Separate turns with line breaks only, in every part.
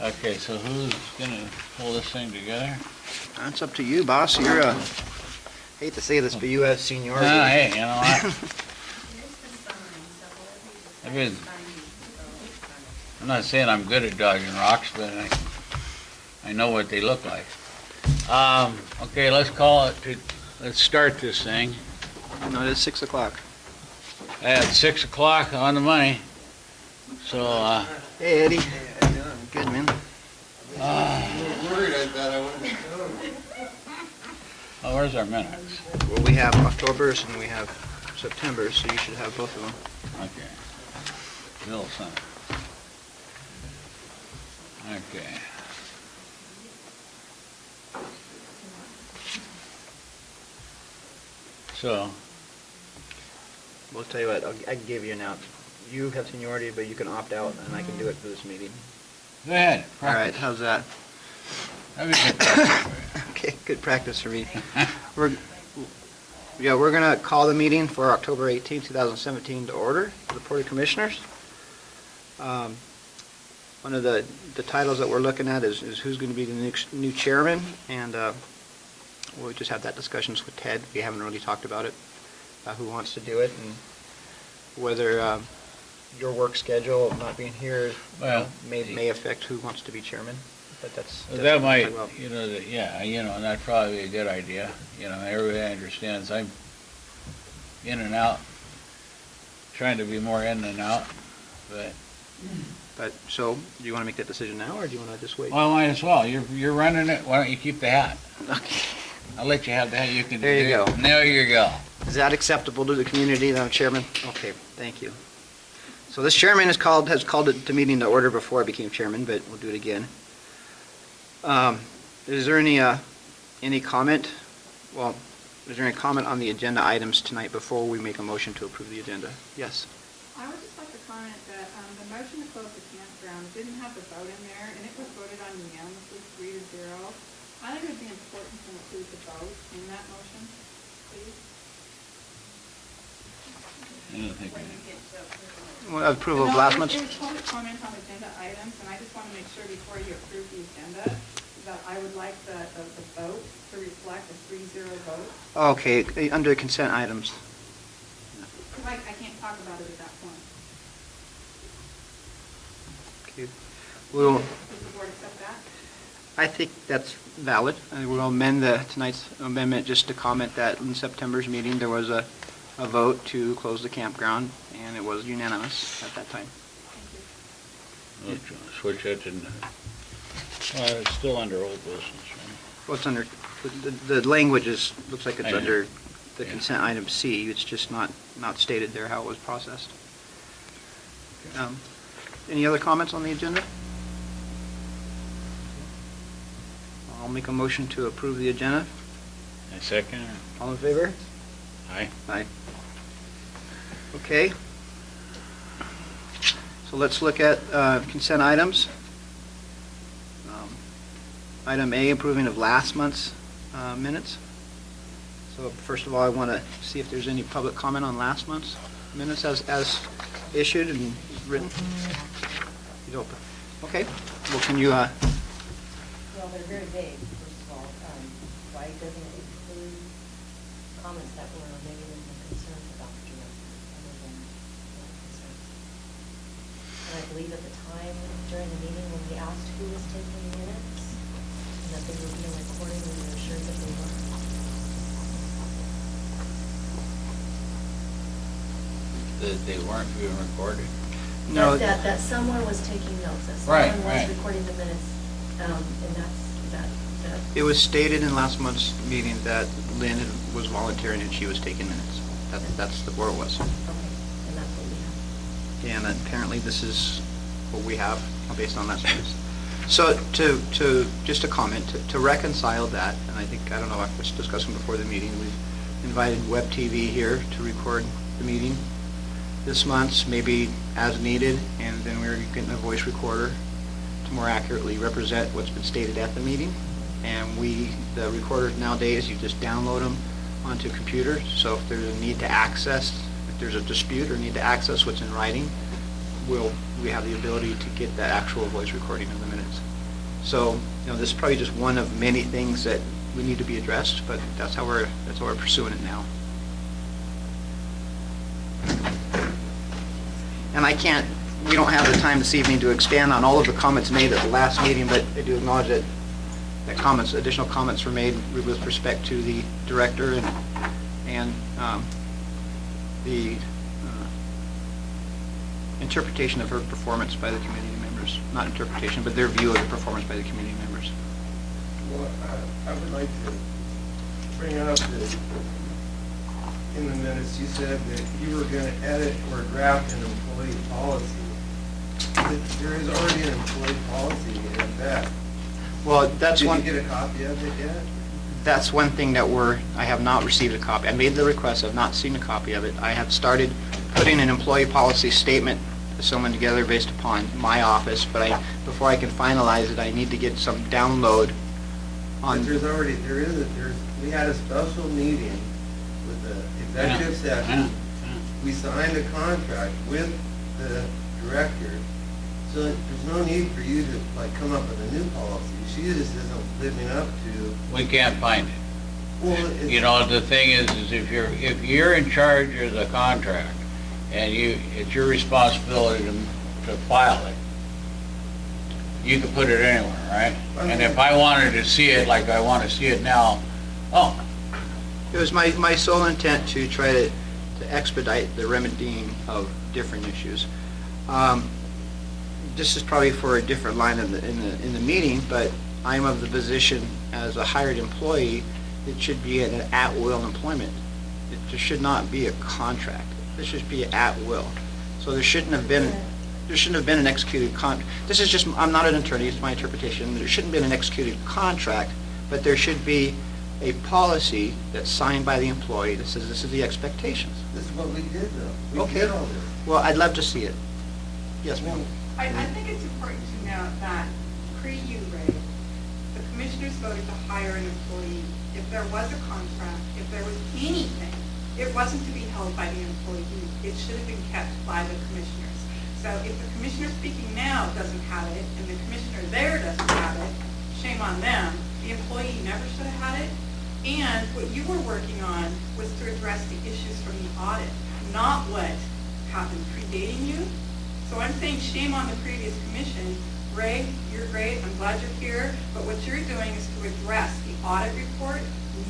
Okay, so who's gonna pull this thing together?
That's up to you, boss. You're hate to say this, but you have seniority.
Hey, you know what? I'm not saying I'm good at dodging rocks, but I know what they look like. Okay, let's start this thing.
No, it is 6 o'clock.
At 6 o'clock on the money. So,
Hey, Eddie. Good, man.
Worried I thought I wouldn't.
Oh, where's our minutes?
Well, we have October's and we have September's, so you should have both of them.
Okay. Bill Center. Okay. So,
We'll tell you what, I can give you an out. You have seniority, but you can opt out, and I can do it for this meeting.
go ahead.
All right, how's that?
That'd be good practice for you.
Okay, good practice for me. We're gonna call the meeting for October 18, 2017 to order, for the Board of Commissioners. One of the titles that we're looking at is who's gonna be the new chairman, and we'll just have that discussions with Ted. We haven't really talked about it, who wants to do it, and whether your work schedule of not being here
Well,
may affect who wants to be chairman, but that's
that might,
well.
that'd probably be a good idea. Everybody understands I'm in and out, trying to be more in and out,
But, so, do you want to make that decision now, or do you want to just wait?
well, might as well. You're running it. Why don't you keep the hat?
Okay.
I'll let you have the hat. You can.
There you go.
There you go.
Is that acceptable to the community, Madam Chairman? Okay, thank you. So this chairman has called it to meeting to order before I became chairman, but we'll do it again. Is there any comment? Well, is there any comment on the agenda items tonight before we make a motion to approve the agenda? Yes.
I would just like to comment that the motion to close the campground didn't have the vote in there, and it was voted on unanimously 3-0. I think it would be important to include the vote in that motion, please.
I don't think
Well, approval of
No,
last
it
month's?
was public comment on agenda items, and I just want to make sure before you approve the agenda that I would like the vote to reflect a 3-0 vote.
Okay, under consent items.
Because I can't talk about it at that point.
Okay. We'll,
Does the board accept that?
I think that's valid. We'll amend tonight's amendment just to comment that in September's meeting, there was a vote to close the campground, and it was unanimous at that time.
Thank you.
I'll switch that to. It's still under old business, right?
Well, it's under, the language looks like
I
it's
know.
under the
Yeah.
consent item C. It's just not stated there how it was processed. Any other comments on the agenda? I'll make a motion to approve the agenda.
A second.
All in favor?
Aye.
Aye. Okay. So let's look at consent items. Item A, approving of last month's minutes. So first of all, I want to see if there's any public comment on last month's minutes as issued and written. You don't. Okay. Well, can you?
Well, they're very vague, first of all. Why doesn't it include comments that were negative and concerns about the director, other than concerns? And I believe at the time during the meeting when we asked who was taking minutes, and that they were being recorded, we were assured that they were.
That they weren't being recorded?
No.
That someone was taking notes, that
Right,
someone
right.
was recording the minutes, and that.
It was stated in last month's meeting that Lynn was volunteering and she was taking minutes. That's where it was.
Okay, and that's what we have.
And apparently this is what we have based on last month's. So just a comment, to reconcile that, and I think, I don't know, I was discussing before the meeting, we've invited Web TV here to record the meeting this month, maybe as needed, and then we're getting a voice recorder to more accurately represent what's been stated at the meeting. And the recorders nowadays, you just download them onto computers, so if there's a need to access, if there's a dispute or need to access what's in writing, we have the ability to get that actual voice recording of the minutes. So, this is probably just one of many things that we need to be addressed, but that's how we're pursuing it now. And we don't have the time this evening to expand on all of the comments made at the last meeting, but I do acknowledge that additional comments were made with respect to the director and the interpretation of her performance by the community members. Not interpretation, but their view of the performance by the community members.
Well, I would like to bring up that in the minutes you said that you were going to edit or draft an employee policy. There is already an employee policy in effect.
Well, that's
Did
one.
you get a copy of it yet?
That's one thing that I have not received a copy. I made the request, I've not seen a copy of it. I have started putting an employee policy statement to someone together based upon my office, but before I can finalize it, I need to get some download on.
But we had a special meeting with the executive session. We signed a contract with the director, so there's no need for you to come up with a new policy. She just isn't living up to.
We can't find it.
Well,
The thing is if you're in charge of the contract, and it's your responsibility to file it, you can put it anywhere, right? And if I wanted to see it like I want to see it now,
It was my sole intent to try to expedite the remedying of different issues. This is probably for a different line in the meeting, but I'm of the position as a hired employee, it should be an at-will employment. It should not be a contract. This should be at will. So there shouldn't have been an executed this is just, I'm not an attorney, it's my interpretation. There shouldn't have been an executed contract, but there should be a policy that's signed by the employee that says this is the expectations.
This is what we did, though. We
Okay.
did all this.
Well, I'd love to see it. Yes, ma'am.
I think it's important to note that pre-you, Ray, the commissioners voted to hire an employee. If there was a contract, if there was anything, it wasn't to be held by the employee. It should have been kept by the commissioners. So if the commissioner speaking now doesn't have it, and the commissioner there doesn't have it, shame on them. The employee never should have had it. And what you were working on was to address the issues from the audit, not what happened predating you. So I'm saying shame on the previous commission. Ray, you're great, I'm glad you're here, but what you're doing is to address the audit report,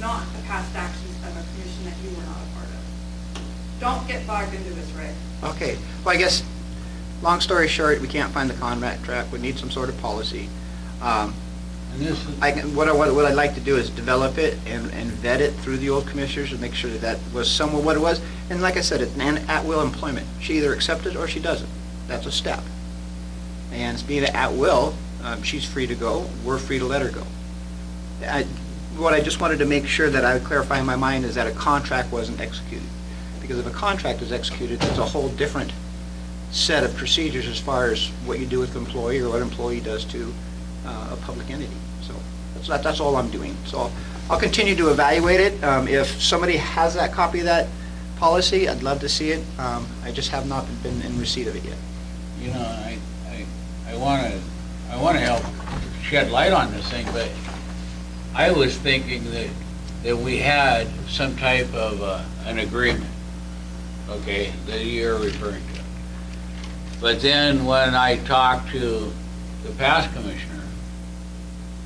not the past actions of a commission that you were not a part of. Don't get bogged into this, Ray.
Okay. Well, I guess, long story short, we can't find the contract. We need some sort of policy.
and this is,
What I'd like to do is develop it and vet it through the old commissioners and make sure that was somewhat what it was. And like I said, it's an at-will employment. She either accepts it or she doesn't. That's a step. And being at will, she's free to go. We're free to let her go. What I just wanted to make sure that I would clarify in my mind is that a contract wasn't executed. Because if a contract is executed, it's a whole different set of procedures as far as what you do with an employee or what an employee does to a public entity. So that's all I'm doing. So I'll continue to evaluate it. If somebody has that copy of that policy, I'd love to see it. I just have not been in receipt of it yet.
I want to help shed light on this thing, but I was thinking that we had some type of an agreement, okay, that you're referring to. But then when I talked to the past commissioner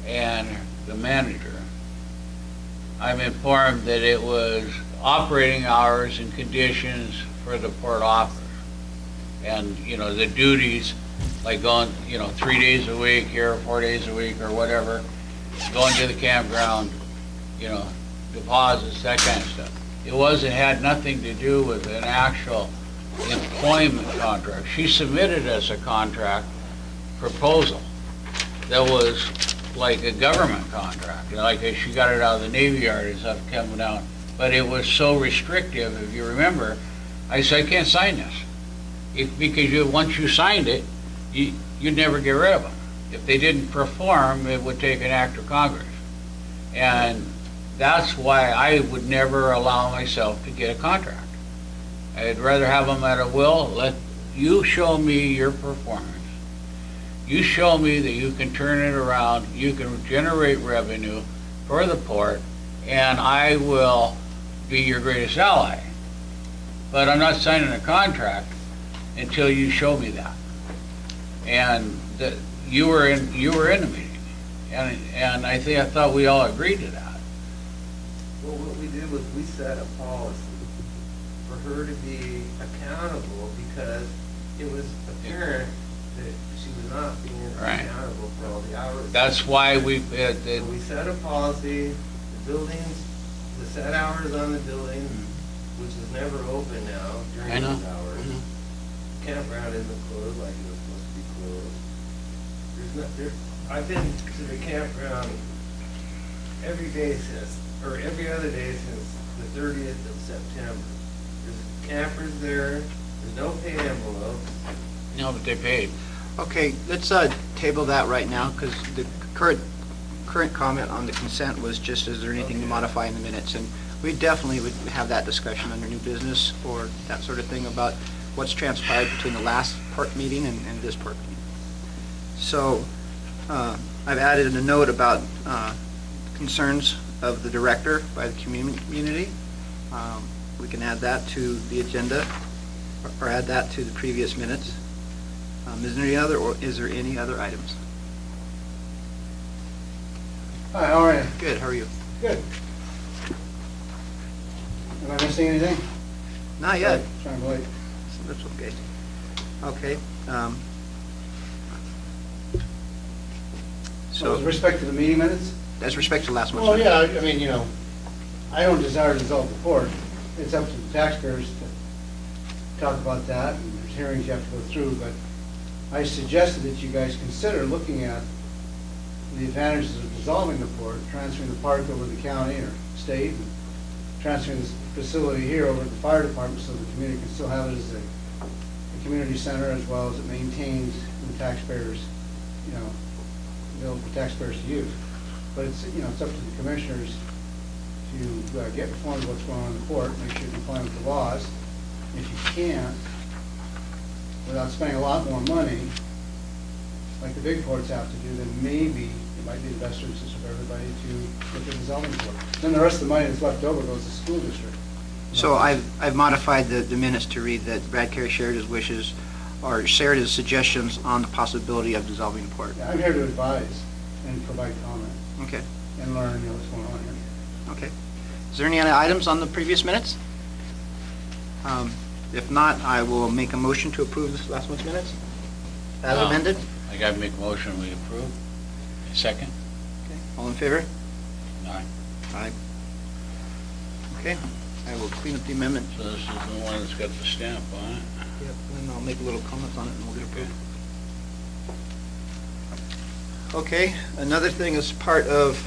and the manager, I'm informed that it was operating hours and conditions for the port office. And, the duties, like going, 3 days a week here, 4 days a week or whatever, going to the campground, deposits, that kind of stuff. It had nothing to do with an actual employment contract. She submitted us a contract proposal that was like a government contract, like she got it out of the Navy Yard and stuff coming out. But it was so restrictive, if you remember, I said, I can't sign this. Because once you signed it, you'd never get rid of them. If they didn't perform, it would take an act of Congress. And that's why I would never allow myself to get a contract. I'd rather have them at a will, you show me your performance. You show me that you can turn it around, you can generate revenue for the port, and I will be your greatest ally. But I'm not signing a contract until you show me that. And that you were in the meeting. And I thought we all agreed to that.
Well, what we did was we set a policy for her to be accountable because it was apparent that she was not being
Right.
accountable for all the hours.
That's why we,
So we set a policy, the buildings, the set hours on the building, which is never open now during
I know.
those hours. Campground isn't closed like it was supposed to be closed. I've been to the campground every day since, or every other day since the 30th of September. There's campers there, there's no pay envelope.
no, but they paid.
Okay, let's table that right now, because the current comment on the consent was just, is there anything to modify in the minutes? And we definitely would have that discussion under new business or that sort of thing about what's transpired between the last part meeting and this part meeting. So I've added a note about concerns of the director by the community. We can add that to the agenda or add that to the previous minutes. Is there any other items?
Hi, how are you?
Good, how are you?
Good. Am I missing anything?
Not yet.
Trying to wait.
That's okay. Okay.
So with
So,
respect to the meeting minutes?
as respect to last month's.
Well,
minutes.
yeah, I mean, I don't desire to dissolve the court. It's up to the taxpayers to talk about that, and there's hearings you have to go through, but I suggested that you guys consider looking at the advantages of dissolving the port, transferring the park over to the county or state, and transferring this facility here over to the fire department so the community can still have it as a community center as well as it maintains the taxpayers, available for taxpayers to use. But it's, it's up to the commissioners to get informed of what's going on in the port, make sure you comply with the laws. If you can't, without spending a lot more money, like the big ports have to do, then maybe it might be the best interest of everybody to look at dissolving the port. Then the rest of the money that's left over goes to the school district.
So I've modified the minutes to read that Brad Carey shared his wishes, or shared his suggestions on the possibility of dissolving the port.
Yeah, I'm here to advise and provide comment
Okay,
and learn, what's going on here.
okay. Is there any other items on the previous minutes? If not, I will make a motion to approve this last month's minutes as amended.
I gotta make a motion, we approve. A second?
Okay. All in favor?
Aye.
Aye. Okay, I will clean up the amendment.
So this is the one that's got the stamp on it.
Yep, and I'll make a little comment on it and we'll get approved. Okay, another thing as part of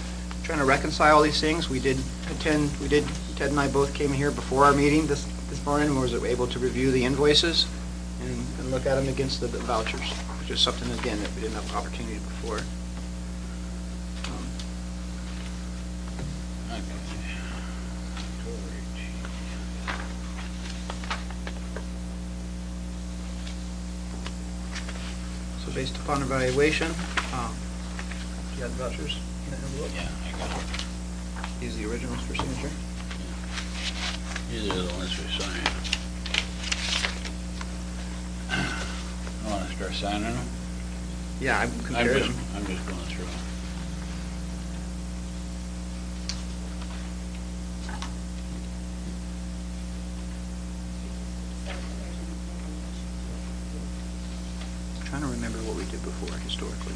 trying to reconcile all these things, Ted and I both came here before our meeting this morning and was able to review the invoices and look at them against the vouchers, which is something, again, that we didn't have opportunity before.
Okay.
So based upon evaluation, you got the vouchers in the envelope?
Yeah, I got it.
These are the originals for signature?
These are the ones we signed. You wanna start signing them?
Yeah, I compared them.
I'm just going through.
Trying to remember what we did before historically.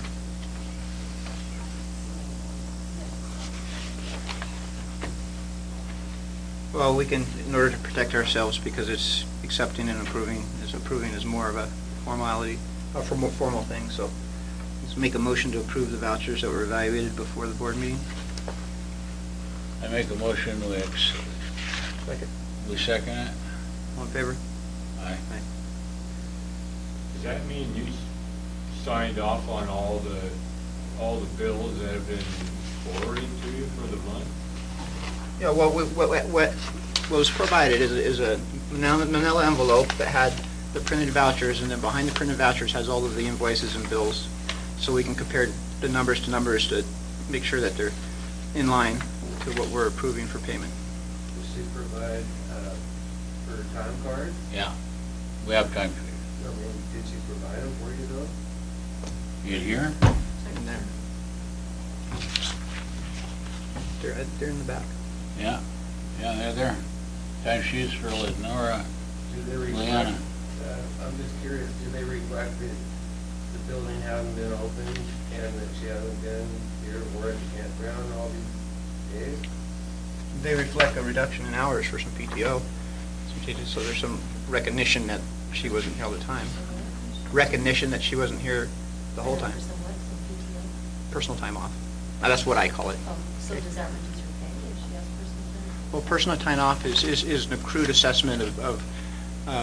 Well, we can, in order to protect ourselves, because it's accepting and approving is more of a formality, a more formal thing, so let's make a motion to approve the vouchers that were evaluated before the board meeting.
I make a motion,
Second.
we second it?
All in favor?
Aye.
Does that mean you signed off on all the bills that have been forwarded to you for the month?
Yeah, well, what was provided is a manila envelope that had the printed vouchers, and then behind the printed vouchers has all of the invoices and bills, so we can compare the numbers to make sure that they're in line to what we're approving for payment.
Does she provide, for time cards?
Yeah, we have time for
No, I mean, did she provide them for you though?
you. You here?
In there. They're in the back.
Yeah, yeah, they're there. Time sheets for Lenora.
Do they reflect,
Leanna.
I'm just curious, do they reflect that the building hasn't been opened and that she hasn't been here or at the campground all these days?
They reflect a reduction in hours for some PTO. So there's some recognition that she wasn't here all the time. Recognition that she wasn't here the whole time.
Some what, some PTO?
Personal time off. Now, that's what I call it.
Oh, so does that reduce her pay if she has personal time?
Well, personal time off is an accrued assessment of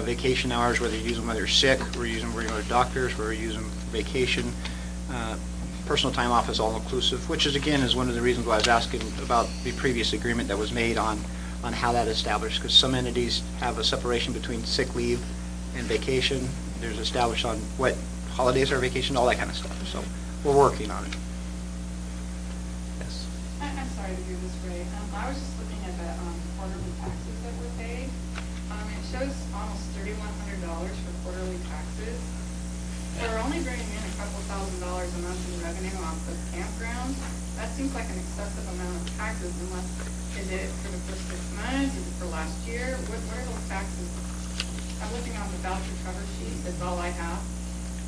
vacation hours, whether you use them when you're sick, or you use them when you're doctors, or you use them for vacation. Personal time off is all inclusive, which is, again, is one of the reasons why I was asking about the previous agreement that was made on how that established, because some entities have a separation between sick leave and vacation. There's established on what holidays are vacation, all that kind of stuff. So we're working on it. Yes.
I'm sorry to do this, Ray. I was just looking at the quarterly taxes that were paid. It shows almost $3,100 for quarterly taxes. We're only bringing in a couple $1,000s a month in revenue off the campground. That seems like an excessive amount of taxes unless, is it for the first 6 months, is it for last year? What are those taxes? I'm looking on the voucher cover sheet, that's all I have.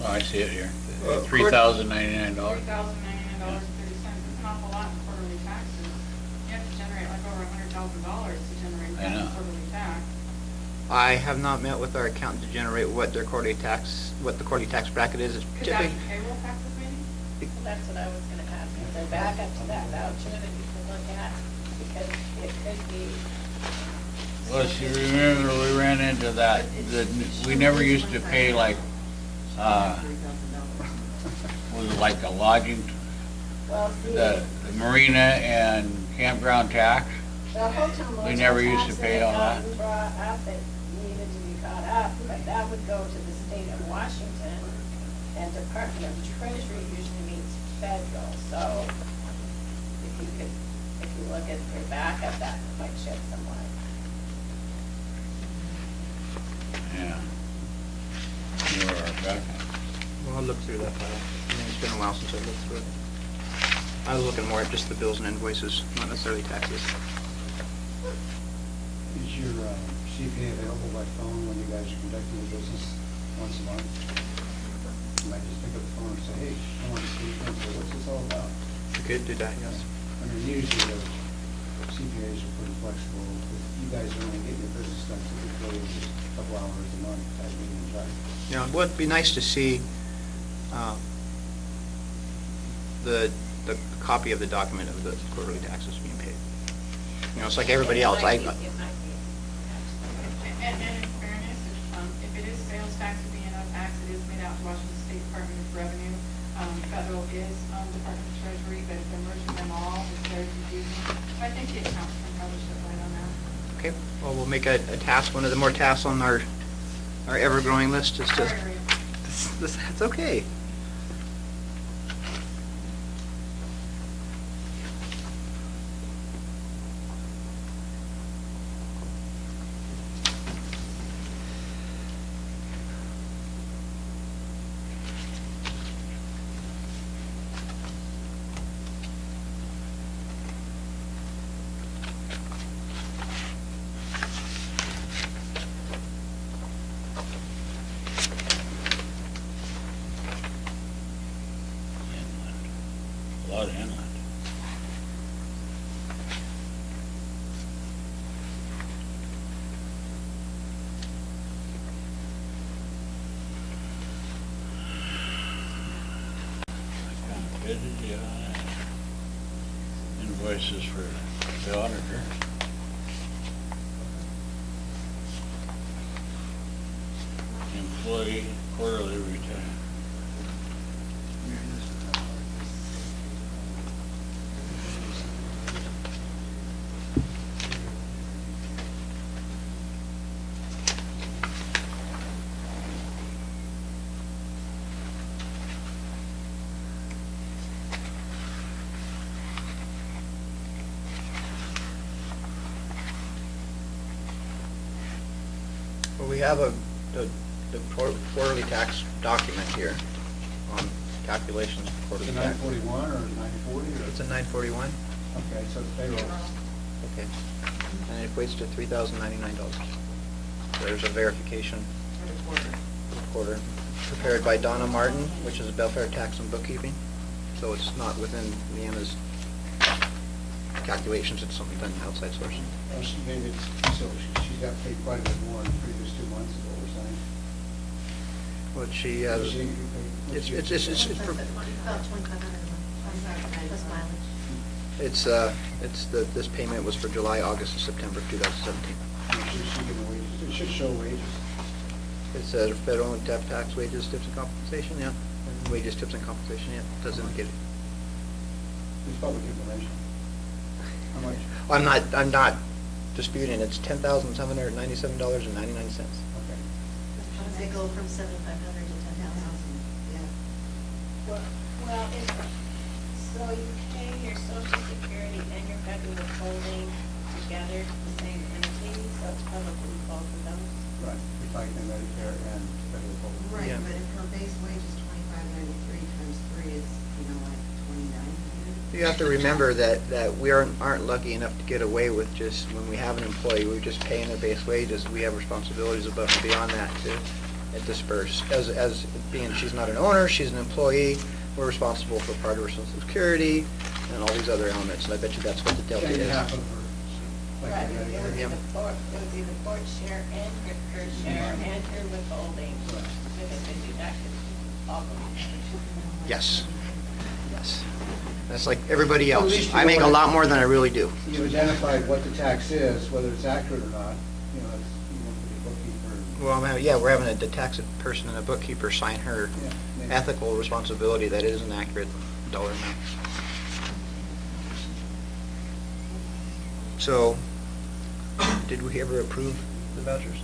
Oh, I see it here.
Well,
$3,099.
$3,099.30. It's an awful lot in quarterly taxes. You have to generate like over $100,000 to generate
I know.
that quarterly tax.
I have not met with our accountant to generate what the quarterly tax bracket is. It's
Could that be
typically,
payroll taxes maybe?
That's what I was gonna ask, is there back up to that voucher that you can look at, because it could be.
Well, if you remember, we ran into that we never used to pay like, was it like a lodging,
Well, see,
the marina and campground tax?
the hotel motel
we never used to
tax
pay
that
all
had
that.
gotten brought up, it needed to be caught up, but that would go to the state of Washington, and Department of Treasury usually meets federal, so if you look at your backup, that might shed some light.
Yeah. You were our backup.
well, I'll look through that file. I mean, it's been a while since I looked through it. I was looking more at just the bills and invoices, not necessarily taxes.
Is your CPA available by phone when you guys are conducting your business once a month? You might just pick up the phone and say, hey, I want to see what's this all about?
You could do that, yes.
I mean, usually the CPAs are pretty flexible. If you guys are only getting your business done typically just a couple hours a month, that meeting, right?
Yeah, well, it'd be nice to see the copy of the document of the quarterly taxes being paid. You know, it's like everybody else.
It might be,
And in fairness, if it is sales tax or B&O tax, it is made out to Washington State Department of Revenue. Federal is Department of Treasury, but if they're merging them all, it's very confusing. So I think the accountant can probably shed light on that.
Okay, well, we'll make a task, one of the more tasks on our ever-growing list is to,
Sorry, Ray.
that's okay.
Inland. A lot of inland. I kind of fitted you on that. Invoices for the auditor. Employee quarterly return.
We have the quarterly tax document here on calculations of
Is
quarterly
it
tax.
941 or 940 or?
It's a 941,
Okay, so it's payroll.
okay. And it equates to $3,099. There's a verification quarter prepared by Donna Martin, which is Belfair Tax and Bookkeeping. So it's not within Leanna's calculations, it's something done outside source.
Oh, maybe it's, so she got paid quite a bit more in the previous 2 months ago, we're saying.
What she has,
She didn't get paid-
it's
About 2,500 a month, plus mileage.
this payment was for July, August, and September of 2017.
She getting wages, it should show wages.
It says federal and tax, wages, tips, and compensation, yeah. Wages, tips, and compensation, yeah, it does indicate it.
It's public information. How much?
I'm not disputing, it's $10,797.99.
Okay.
How does it go from 7,500 to 10,000? Yeah.
Well, so you pay your social security and your federal withholding together, the same entity, so it's probably both of them.
Right, if I can Medicare and federal public.
Right,
Yeah.
but if her base wage is 25.93 times 3 is, like 2,900.
You have to remember that we aren't lucky enough to get away with just, when we have an employee, we're just paying their base wages. We have responsibilities above and beyond that to disperse. As being, she's not an owner, she's an employee, we're responsible for part of her social security and all these other elements, and I bet you that's what the delta
And
is.
half of her, like
Right,
the
it would
Medicare.
be the board, it would be the board share and her share and her withholding,
Right.
if it's been deducted, all of them.
Yes, yes. That's like everybody
Well, at
else.
least you
I make a
know
lot
what-
more than I really do.
You identified what the tax is, whether it's accurate or not, it's, for the bookkeeper.
Well, yeah, we're having the tax person and a bookkeeper sign her
Yeah, maybe.
ethical responsibility that it is an accurate dollar amount. So, did we ever approve the vouchers?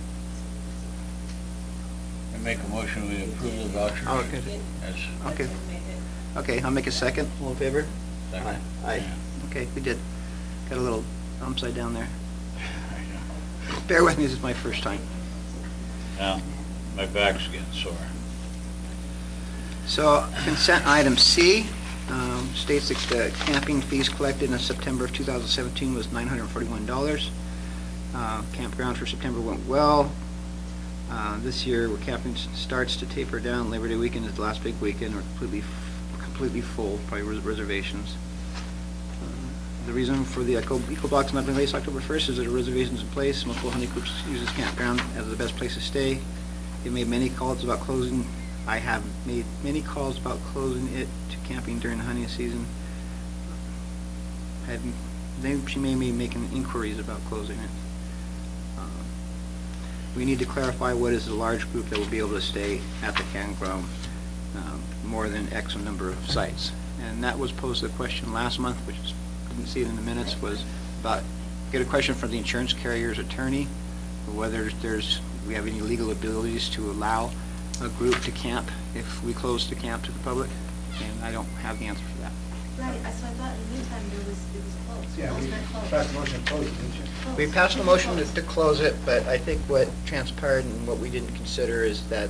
I make a motion, we approve the vouchers.
Oh, okay.
Yes.
Okay.
That's what made it.
Okay, I'll make a second. All in favor?
Second.
Aye.
Yeah.
Okay, we did. Got a little upside down there.
I know.
Bear with me, this is my first time.
Yeah, my back's getting sore.
So consent item C states that the camping fees collected in September of 2017 was $941. Campground for September went well. This year, where camping starts to taper down, Labor Day weekend is the last big weekend. We're completely full by reservations. The reason for the Eco Box not being released October 1st is that the reservations in place. Multiple honey groups use this campground as the best place to stay. They made many calls about closing. I have made many calls about closing it to camping during the honey season. She may be making inquiries about closing it. We need to clarify what is the large group that will be able to stay at the campground, more than X number of sites. And that was posed a question last month, which is, didn't see it in the minutes, was about, get a question from the insurance carrier's attorney, whether we have any legal abilities to allow a group to camp if we close the camp to the public, and I don't have the answer for that.
Right, so I thought in the meantime, it was closed.
Yeah, we
Closed, not closed.
passed a motion to close it, didn't you?
Closed.
We passed a motion to close it, but I think what transpired and what we didn't consider is that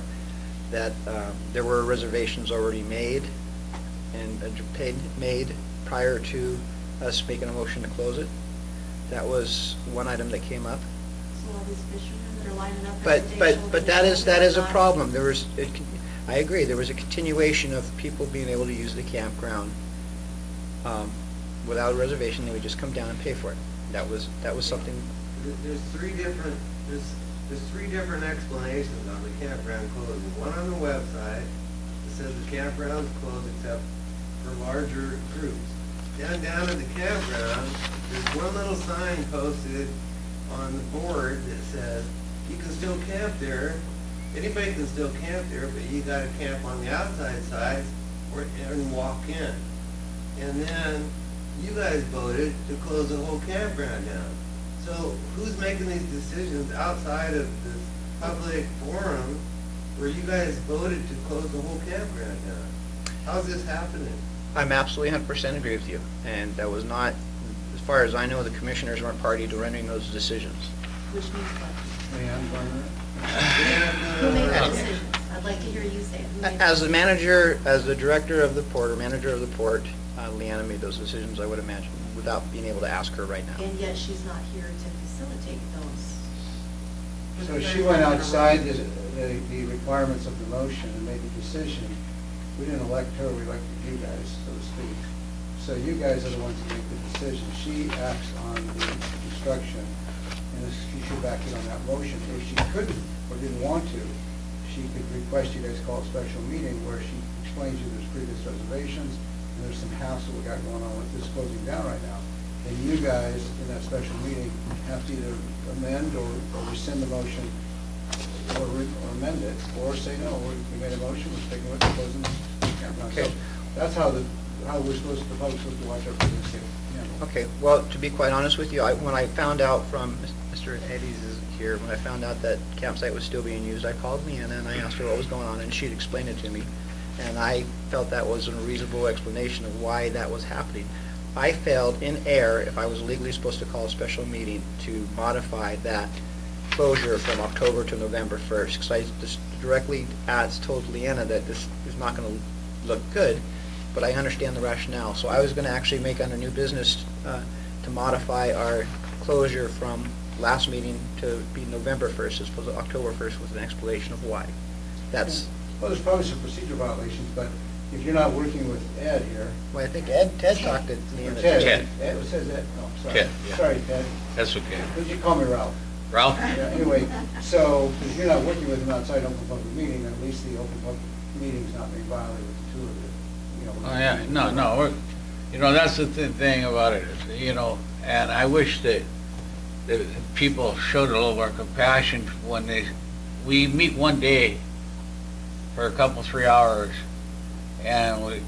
there were reservations already made and made prior to us making a motion to close it. That was one item that came up.
So all these fishermen that are lining up every day.
But that is a problem. I agree, there was a continuation of people being able to use the campground without a reservation. They would just come down and pay for it. That was something.
There's three different explanations on the campground closing. One on the website, that says the campground's closed except for larger groups. Down at the campground, there's one little sign posted on the board that says, you can still camp there, anybody can still camp there, but you gotta camp on the outside sides and walk in. And then you guys voted to close the whole campground down. So who's making these decisions outside of this public forum where you guys voted to close the whole campground down? How's this happening?
I'm absolutely 100% agree with you, and that was not, as far as I know, the commissioners weren't party to rendering those decisions.
Which means what?
Leanne Garner?
Who made the decisions? I'd like to hear you say it. Who made the
As the
decisions?
manager, as the director of the port, or manager of the port, Leanna made those decisions, I would imagine, without being able to ask her right now.
And yet she's not here to facilitate those.
So she went outside the requirements of the motion and made the decision. We didn't elect her, we elected you guys, so to speak. So you guys are the ones that make the decision. She acts on the instruction, and she should back it on that motion. If she couldn't or didn't want to, she could request you guys call a special meeting where she explains you there's previous reservations, and there's some hassle we got going on with this closing down right now. And you guys, in that special meeting, have to either amend or rescind the motion, or amend it, or say, no, we made a motion, we're sticking with it, closing the campground. So
Okay.
that's how the public's supposed to watch our business here. Yeah.
Okay, well, to be quite honest with you, when I found out from, Mr. Hedges isn't here, when I found out that campsite was still being used, I called Leanna and I asked her what was going on, and she'd explained it to me. And I felt that was a reasonable explanation of why that was happening. I failed in error, if I was legally supposed to call a special meeting, to modify that closure from October to November 1st, because I just directly told Leanna that this is not going to look good, but I understand the rationale. So I was going to actually make under new business to modify our closure from last meeting to be November 1st as opposed to October 1st with an explanation of why. That's,
Well, there's probably some procedure violations, but if you're not working with Ed here.
well, I think Ted talked to Leanna.
Ted. Ed says Ed, no, sorry.
Ted, yeah.
Sorry, Ted.
That's okay.
Could you call me Ralph?
Ralph?
Yeah, anyway, so if you're not working with him outside open public meeting, at least the open public meeting's not being violated with the two of you, you know.
Oh, yeah, no, that's the thing about it, is, and I wish that people showed a little more compassion when we meet one day for a couple, 3 hours, and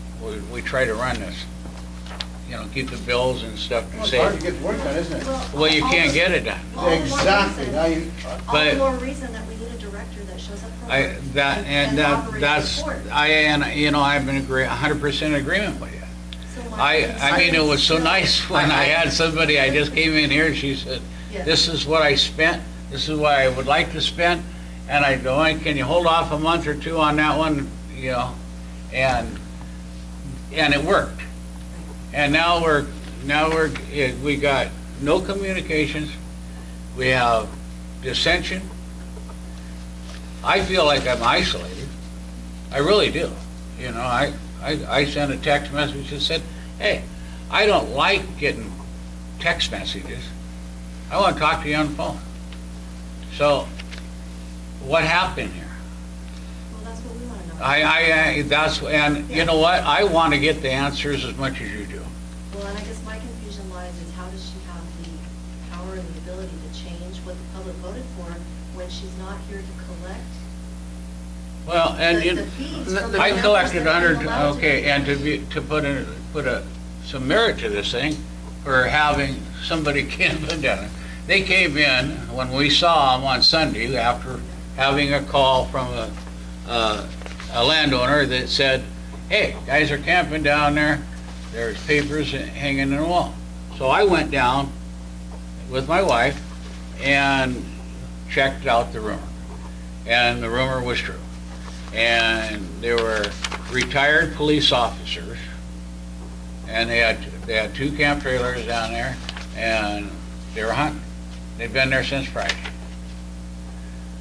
we try to run this, keep the bills and stuff
Well,
to
it's hard to
save.
get the work done, isn't it?
Well, you can't get it done.
All the more
Exactly,
reason-
now you,
All
But-
the more reason that we need a director that shows up for work.
That's,
operates the port.
I'm in 100% agreement with you.
So why-
I mean, it was so nice when I had somebody, I just came in here, she said,
Yes.
this is what I spent, this is what I would like to spend, and I go, can you hold off a month or two on that one, and it worked. And now we got no communications, we have dissension. I feel like I'm isolated, I really do. I sent a text message that said, hey, I don't like getting text messages. I want to talk to you on the phone. So, what happened here?
Well, that's what we want to know.
And you know what? I want to get the answers as much as you do.
Well, and I guess my confusion lies is how does she have the power and the ability to change what the public voted for when she's not here to collect?
Well, and
The fees from the
I
members
collected
that have
100,
been allowed to-
okay, and to put some merit to this thing, for having somebody came in down. They came in when we saw them on Sunday after having a call from a landowner that said, hey, guys are camping down there, there's papers hanging in the wall. So I went down with my wife and checked out the rumor. And the rumor was true. And there were retired police officers, and they had 2 camp trailers down there, and they were hunting. They'd been there since Friday.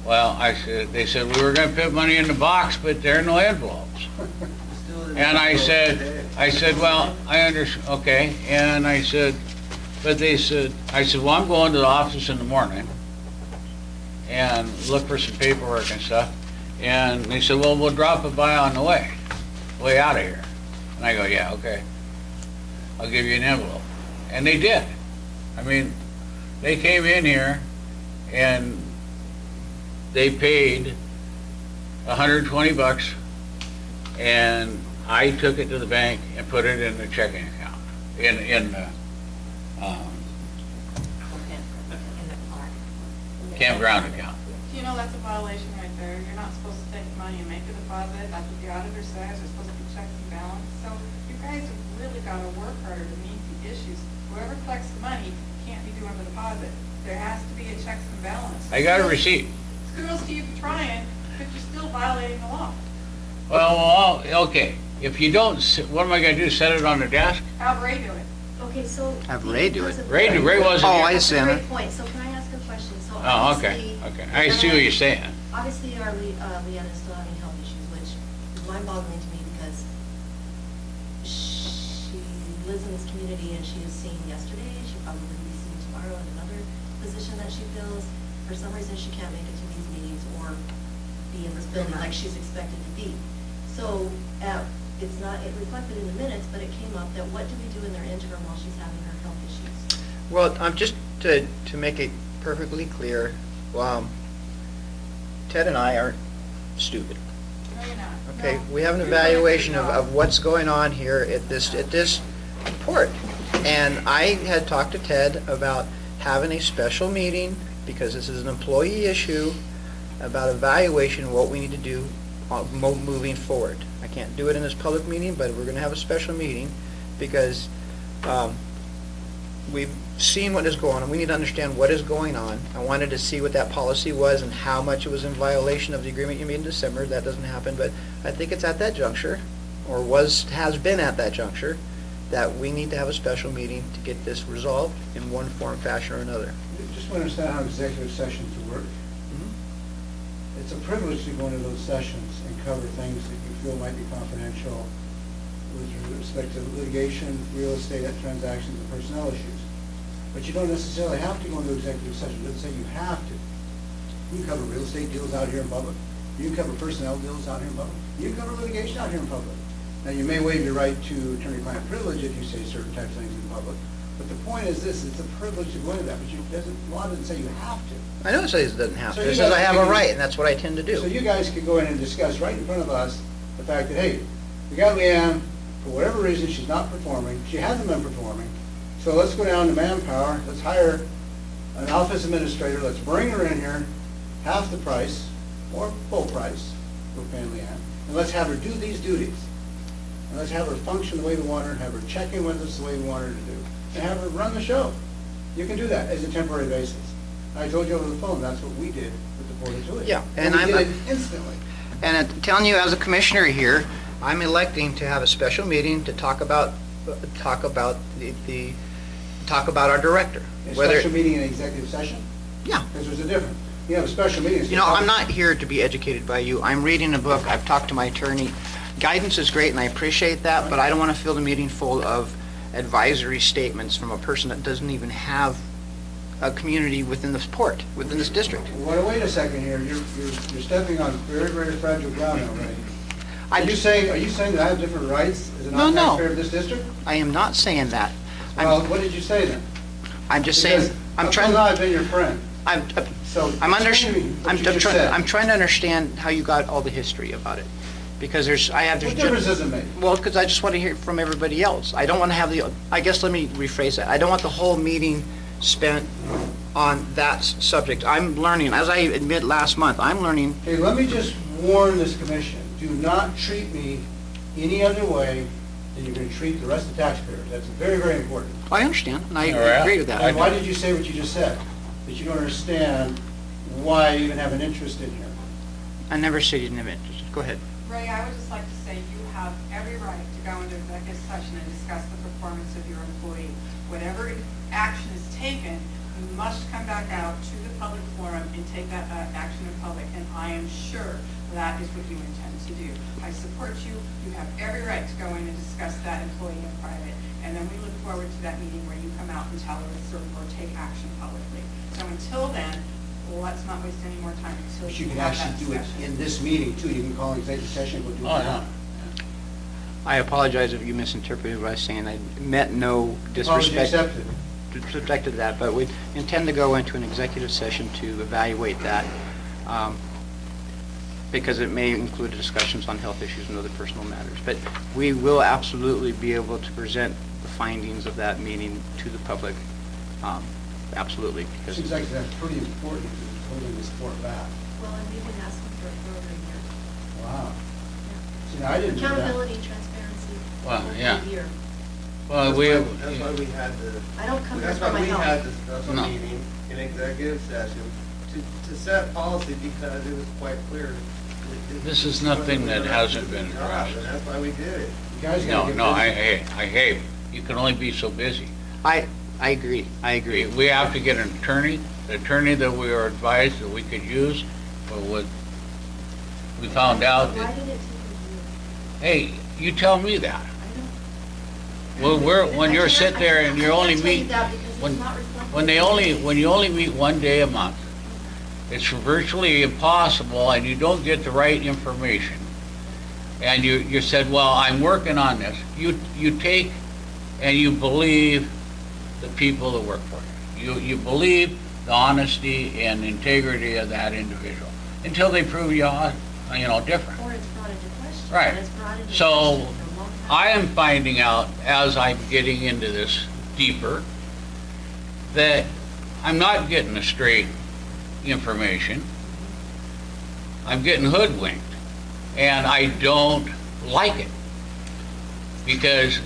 Well, they said we were going to put money in the box, but there are no envelopes.
Still didn't
And I
go
said,
today.
well, I understand, okay. And I said, well, I'm going to the office in the morning and look for some paperwork and stuff. And they said, well, we'll drop it by on the way out of here. And I go, yeah, okay. I'll give you an envelope. And they did. I mean, they came in here and they paid $120, and I took it to the bank and put it in the checking account, in the
In the park.
campground account.
That's a violation right there. You're not supposed to take money and make a deposit. That's what the auditor says. There's supposed to be checks and balance. So you guys have really got to work harder to meet the issues. Whoever collects the money can't be doing the deposit. There has to be a checks and balance.
I got a receipt.
kudos to you for trying, but you're still violating the law.
Well, okay, if you don't, what am I gonna do, set it on the desk?
Have Ray do it.
Okay, so.
Have Ray do it.
Ray wasn't
Oh,
here.
I
That's a
understand.
great point. So can I ask a question? So
Oh, okay,
obviously.
okay, I see what you're saying.
Obviously, our Leanne is still having health issues, which is mind-boggling to me because she lives in this community and she was seen yesterday. She'll probably be seen tomorrow in another position that she fills. For some reason, she can't make it to these meetings or be in this building like she's expected to be. So it's not reflected in the minutes, but it came up that what do we do in their interim while she's having her health issues?
Well, just to make it perfectly clear, Ted and I aren't stupid.
No, you're not.
Okay,
No.
we have an
You're doing a
evaluation
good job.
of what's going on here at this port. And I had talked to Ted about having a special meeting, because this is an employee issue, about evaluation of what we need to do moving forward. I can't do it in this public meeting, but we're gonna have a special meeting, because we've seen what is going on. We need to understand what is going on. I wanted to see what that policy was and how much it was in violation of the agreement you made in December. That doesn't happen, but I think it's at that juncture, or has been at that juncture, that we need to have a special meeting to get this resolved in one form, fashion, or another.
You just want to understand how executive sessions work. It's a privilege to go into those sessions and cover things that you feel might be confidential with respect to litigation, real estate transactions, and personnel issues. But you don't necessarily have to go into executive session. It doesn't say you have to. You can cover real estate deals out here in public. You can cover personnel deals out here in public. You can cover litigation out here in public. Now, you may waive your right to attorney-client privilege if you say certain types of things in public. But the point is this, it's a privilege to go into that, but law doesn't say you have to.
I know it says it doesn't have
So
to.
you
It says
guys
I have a
can-
right, and that's what I tend to do.
So you guys could go in and discuss right in front of us the fact that, hey, we got Leanne, for whatever reason, she's not performing, she hasn't been performing, so let's go down to manpower, let's hire an office administrator, let's bring her in here, half the price, or full price, we're paying Leanne, and let's have her do these duties. And let's have her function the way we want her, have her check in with us the way we want her to do, and have her run the show. You can do that as a temporary basis. I told you over the phone, that's what we did with the Board of Tourism.
Yeah,
and we did it instantly.
And I'm telling you, as a commissioner here, I'm electing to have a special meeting to talk about our director.
A
Whether
special meeting and executive session?
Yeah.
Because there's a difference. You have a special meeting.
You know, I'm not here to be educated by you. I'm reading a book. I've talked to my attorney. Guidance is great, and I appreciate that, but I don't want to fill the meeting full of advisory statements from a person that doesn't even have a community within this port, within this district.
Well, wait a second here. You're stepping on very, very fragile ground already. Are you saying that I have different rights as a
No, no.
non-taxpayer of this district?
I am not saying that.
Well, what did you say then?
I'm just saying,
Because
I'm
up
trying,
till now, I've been your friend.
I'm
So explain to me what you just said.
I'm trying to understand how you got all the history about it. Because
What difference does it make?
Well, because I just want to hear from everybody else. I don't want to have I guess let me rephrase that. I don't want the whole meeting spent on that subject. I'm learning, as I admit last month, I'm learning.
Okay, let me just warn this commission, do not treat me any other way than you're going to treat the rest of the taxpayers. That's very, very important.
I understand, and I
All right.
agree with that.
And why did you say what you just said? That you don't understand why I even have an interest in here?
I never said you didn't have interest. Go ahead.
Ray, I would just like to say you have every right to go into executive session and discuss the performance of your employee. Whatever action is taken, you must come back out to the public forum and take that action in public, and I am sure that is what you intend to do. I support you. You have every right to go in and discuss that employee in private, and then we look forward to that meeting where you come out and tell us or take action publicly. So until then, let's not waste any more time until
But you can
have that
actually do it
discussion.
in this meeting too. You can call an executive session and go do it
Oh,
now.
yeah.
I apologize if you misinterpreted what I was saying. I meant no
Apology
disrespect.
accepted.
Disrespect to that, but we intend to go into an executive session to evaluate that, because it may include discussions on health issues and other personal matters. But we will absolutely be able to present the findings of that meeting to the public, absolutely. because-
Seems like that's pretty important to holding this court back.
Well, and we've been asking for over a year.
Wow. See, now I didn't do that.
Accountability, transparency.
Well,
over
yeah.
a year.
Well,
That's why we had the.
I don't come here
That's
for
why
my
we
health.
had the special
No.
meeting in executive session to set policy because it was quite clear. that
This is nothing that
wasn't
hasn't
gonna
been
do the job,
addressed.
And that's why we did it.
You guys
No,
gotta get
no,
busy.
I hate, you can only be so busy.
I agree, I agree.
We have to get an attorney, the attorney that we were advised that we could use, but what, we found out
Why
that,
did it take a year?
hey, you tell me that.
I
Well,
don't.
when
I
you're
can't-
sitting there and you
I can't
only
tell you
meet,
that because it's
when,
not reflected
when
in
they
the
only,
minutes.
when you only meet one day a month, it's virtually impossible and you don't get the right information. And you said, well, I'm working on this. You take and you believe the people that work for you. You believe the honesty and integrity of that individual until they prove you different.
Or it's brought into question.
Right.
And it's brought into
So,
question for a long time.
I am finding out as I'm getting into this deeper that I'm not getting the straight information. I'm getting hoodwinked, and I don't like it because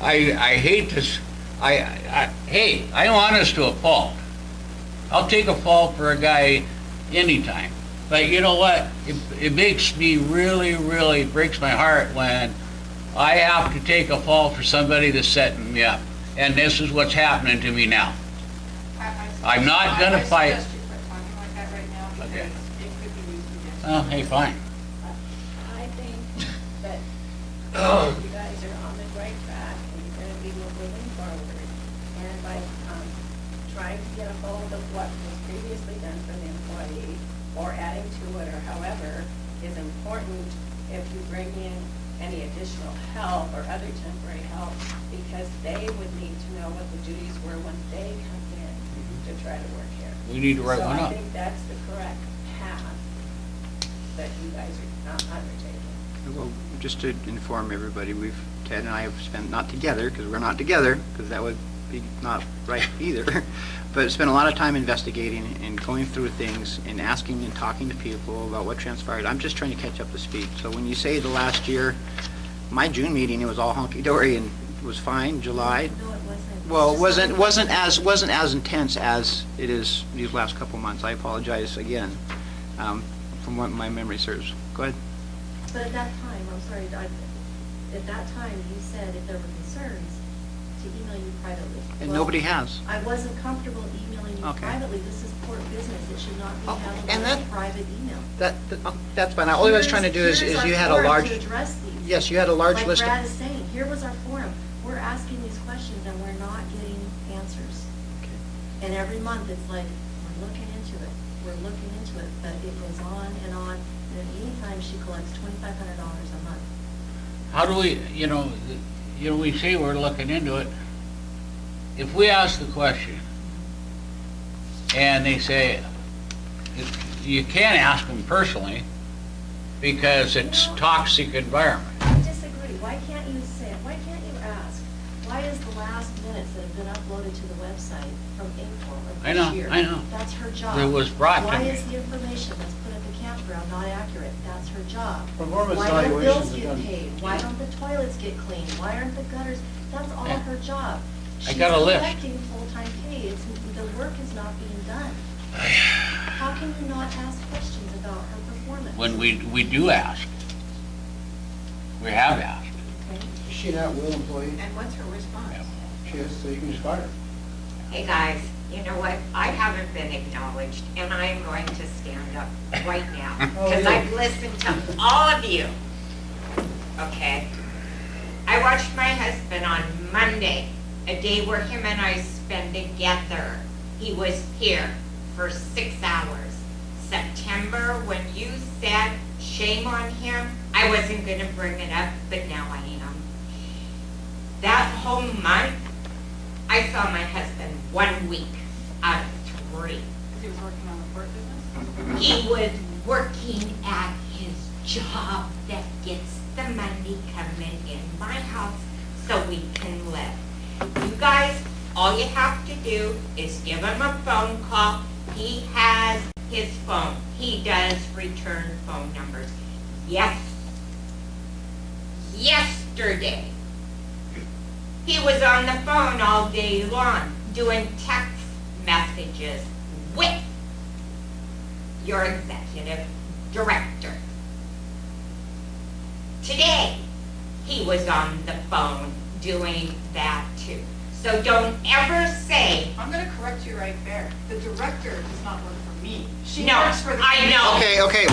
I hate this. Hey, I'm honest to a fault. I'll take a fault for a guy anytime. But you know what? It makes me really, really breaks my heart when I have to take a fault for somebody that's setting me up. And this is what's happening to me now. I'm not gonna fight.
I suggest you quit talking like that right now because
Okay.
it could be used against you.
Oh, hey, fine.
I think that you guys are on the right track and you're gonna be moving forward. And by, trying to get a hold of what was previously done for the employee or adding to it or however is important if you bring in any additional help or other temporary help, because they would need to know what the duties were when they come in to try to work here.
We need to write one
So I
up.
think that's the correct path that you guys are undertaking.
Well, just to inform everybody, Ted and I have spent, not together, because we're not together, because that would be not right either, but spent a lot of time investigating and going through things and asking and talking to people about what transpired. I'm just trying to catch up to speed. So when you say the last year, my June meeting, it was all hunky-dory and it was fine, July.
No, it wasn't.
Well, it
It's just
wasn't as intense as it is these last couple months. I apologize again, from what my memory serves. Go ahead.
But at that time, I'm sorry, at that time, you said if there were concerns, to email you privately.
And
Well,
nobody has.
I wasn't comfortable emailing you
Okay.
privately. This is court business. It should not be
Oh,
handled
and
by a
that-
private email.
That's fine. All I was trying to do is
Here's
you
our
had a
forum
large,
to address these.
yes, you had a large list.
Like Brad is saying, here was our forum. We're asking these questions and we're not getting answers.
Okay.
And every month, it's like, we're looking into it, but it goes on, and anytime she collects $2,500 a month.
How do we, we say we're looking into it. If we ask the question and they say, you can't ask them personally because it's toxic environment.
I disagree. Why can't you ask, why is the last minutes that have been uploaded to the website from April of
I know,
this year?
I know.
That's her job.
It was brought to
Why
me.
is the information that's put at the campground not accurate? That's her job.
Performance
Why don't bills
evaluations are
get
done.
paid? Why don't the toilets get cleaned? Why aren't the gutters? That's all
Yeah.
her job.
I got a list.
She's collecting full-time pay. The work is not being done. How can you not ask questions about her performance?
When we do ask, we have asked.
Okay.
Is she not will employee?
And what's her response?
She is, so you can just fire her.
Hey, guys, you know what? I haven't been acknowledged, and I am going to stand up right now,
Oh,
because
yeah.
I've listened to all of you, okay? I watched my husband on Monday, a day where him and I spent together. He was here for 6 hours. September, when you said shame on him, I wasn't gonna bring it up, but now I am. That whole month, I saw my husband 1 week out of 3.
Because he was working on the court business?
He was working at his job that gets the money coming in my house so we can live. You guys, all you have to do is give him a phone call. He has his phone. He does return phone numbers. Yesterday, he was on the phone all day long doing text messages with your executive director. Today, he was on the phone doing that too. So don't ever say,
I'm gonna correct you right there. The director does not work for me. She
no,
works for the.
I know.
Okay,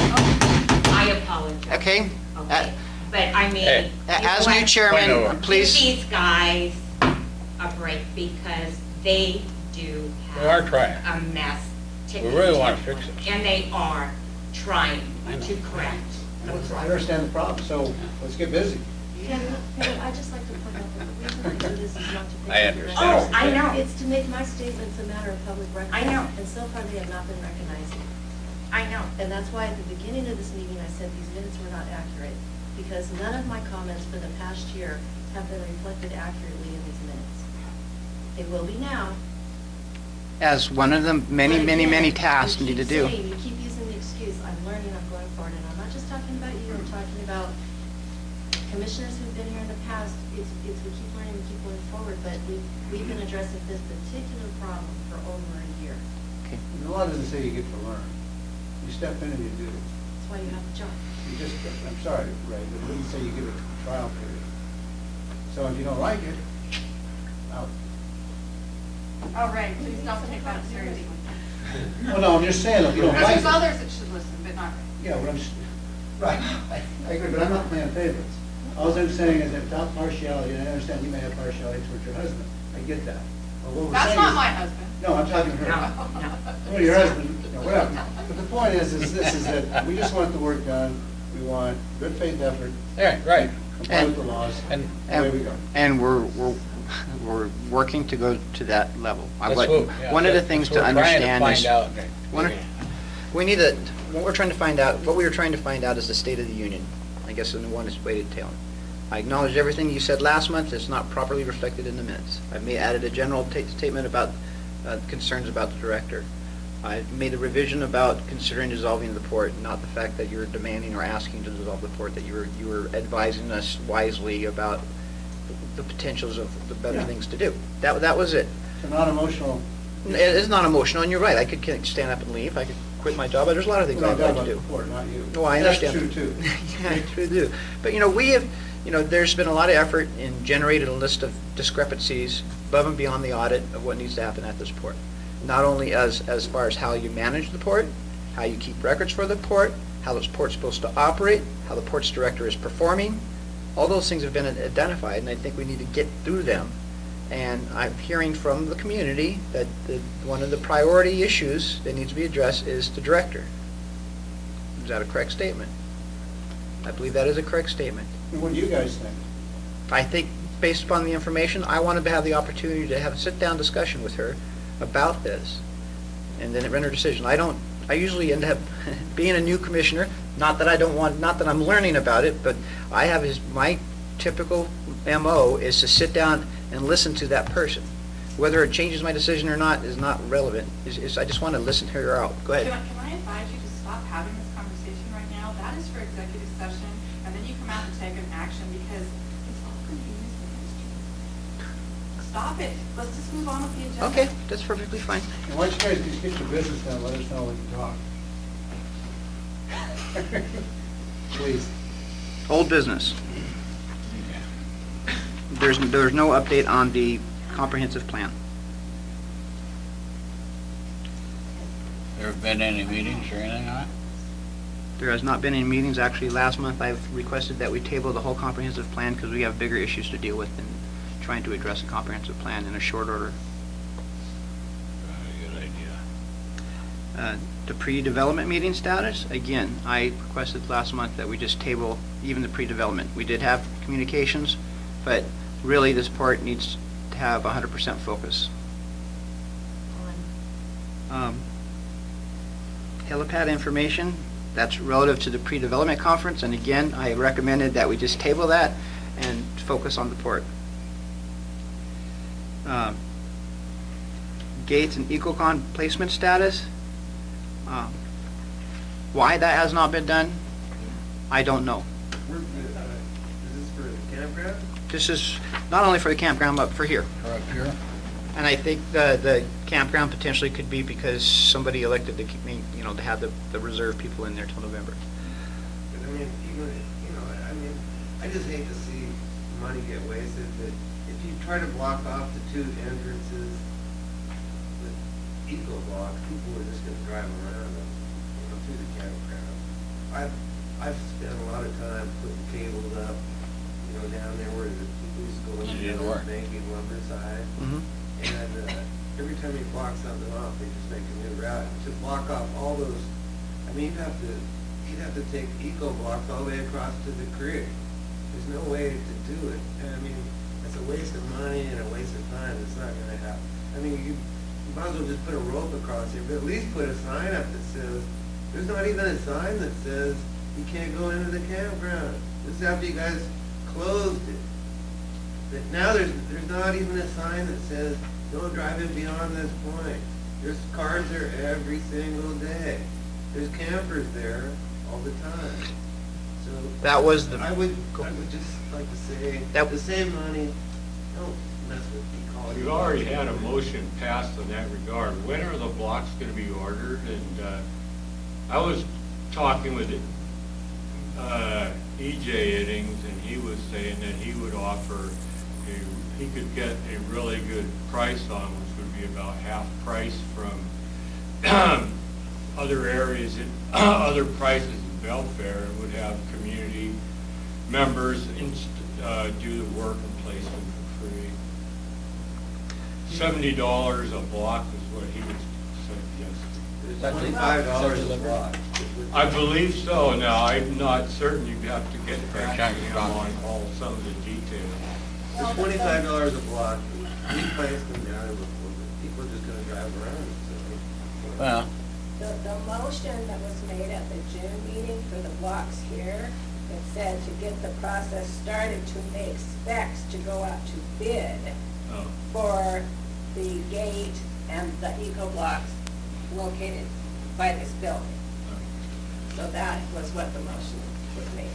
I apologize.
okay.
Okay, but I mean.
Hey.
As
you
new
want-
chairman,
over.
please.
Give these guys a break because they do
We are
have
trying.
a mess to
We really want to
continue.
fix it.
And they are trying
I know.
to correct the
I
problem.
understand the problem, so let's get busy.
Kevin, I'd just like to point out that the reason I do this is not to
I
pick on
understand.
Oh, I know.
It's to make my statements a matter of public record.
I know.
And so far, they have not been recognized.
I know.
And that's why at the beginning of this meeting, I said these minutes were not accurate, because none of my comments for the past year have been reflected accurately in these minutes. They will be now.
As one of the many,
But
many,
again,
many tasks you need to do.
You keep using the excuse, I'm learning, I'm going forward, and I'm not just talking about you, I'm talking about commissioners who've been here in the past. It's we keep learning, we keep going forward, but we've been addressing this particular problem for over a year.
Okay.
And the law doesn't say you get to learn. You step in and you do.
That's why you have the job.
You just, I'm sorry, Ray, but it doesn't say you give a trial period. So if you don't like it, out.
Oh, right, please don't take that seriously.
Well, no, I'm just saying, if you don't
Because
like
there's
it.
others that should listen, but not.
Yeah, what I'm, right, I agree, but I'm not playing favorites. All I'm saying is that without partiality, and I understand you may have partiality towards your husband, I get that. But what we're
That's
saying
not
is-
my husband.
No, I'm talking to her.
No.
Well, your husband, no, whatever. But the point is this, is that we just want the work done, we want good faith effort,
Yeah, right.
comply with the laws,
And
away we go.
And we're working to go to that level.
Let's move. Yeah,
One of the
that's
things
what
to
we're trying
understand
find
is,
out.
one of- we need to, what we were trying to find out is the state of the union. I guess in the one is way to tell. I acknowledge everything you said last month, it's not properly reflected in the minutes. I've added a general statement about concerns about the director. I made a revision about considering dissolving the port, not the fact that you're demanding or asking to dissolve the port, that you were advising us wisely about the potentials of the better
Yeah.
things to do. That was it.
It's not emotional.
It is not emotional, and you're right. I could stand up and leave. I could quit my job. There's a lot of things
Well,
I'd
I'm
like
talking
to
about
do.
the court, not you.
No, I understand.
That's true, too.
Yeah, true too. But, we have, there's been a lot of effort in generating a list of discrepancies above and beyond the audit of what needs to happen at this port. Not only as far as how you manage the port, how you keep records for the port, how this port's supposed to operate, how the port's director is performing. All those things have been identified, and I think we need to get through them. And I'm hearing from the community that one of the priority issues that needs to be addressed is the director. Is that a correct statement? I believe that is a correct statement.
And what do you guys think?
I think, based upon the information, I wanted to have the opportunity to have a sit-down discussion with her about this, and then render a decision. I usually end up being a new commissioner, not that I'm learning about it, but my typical MO is to sit down and listen to that person. Whether it changes my decision or not is not relevant. I just want to listen to her out. Go ahead.
Can I advise you to stop having this conversation right now? That is for executive session, and then you come out and take an action, because it's all confusing. Stop it. Let's just move on with the agenda.
Okay, that's perfectly fine.
And why don't you guys just get your business done, let us know when you talk. Please.
Old business. There's no update on the comprehensive plan.
There have been any meetings or anything on it?
There has not been any meetings. Actually, last month I've requested that we table the whole comprehensive plan because we have bigger issues to deal with than trying to address a comprehensive plan in a short order.
Good idea.
The pre-development meeting status, again, I requested last month that we just table even the pre-development. We did have communications, but really this part needs to have 100% focus. Helipad information, that's relative to the pre-development conference, and again, I recommended that we just table that and focus on the port. Gates and Ecocon placement status. Why that has not been done, I don't know.
Is this for the campground?
This is not only for the campground, but for here.
Or up here?
And I think the campground potentially could be because somebody elected to keep, to have the reserve people in there till November.
But I mean, even, I just hate to see money get wasted, but if you try to block off the two entrances with eco blocks, people are just gonna drive around them, through the campground. I've spent a lot of time putting cables up, down there where the people used to go in
Yeah,
the
work.
banking lumber side. And every time you block something off, they just make a new route. To block off all those, you'd have to take eco blocks all the way across to the creek. There's no way to do it. It's a waste of money and a waste of time. It's not gonna happen. You might as well just put a rope across here, but at least put a sign up that says, there's not even a sign that says you can't go into the campground. This is after you guys closed it. But now there's not even a sign that says, no driving beyond this point. There's cars there every single day. There's campers there all the time. So
That was the.
I would just like to say, the same money, don't mess with the ecology.
We've already had a motion passed in that regard. When are the blocks gonna be ordered? And, I was talking with, E.J. Iddings, and he was saying that he would offer he could get a really good price on, which would be about half price from other areas, other prices in Belfair, and would have community members do the work and placement for free. $70 a block is what he was suggesting.
There's $25 a block.
I believe so. Now, I'm not certain. You'd have to get back to
Check
him on some of the details.
It's $25 a block. We placed them down before, but people are just gonna drive around it, so.
Well,
The motion that was made at the June meeting for the blocks here, it said to get the process started to make specs to go out to bid
Oh.
for the gate and the eco blocks located by this building. So that was what the motion was made.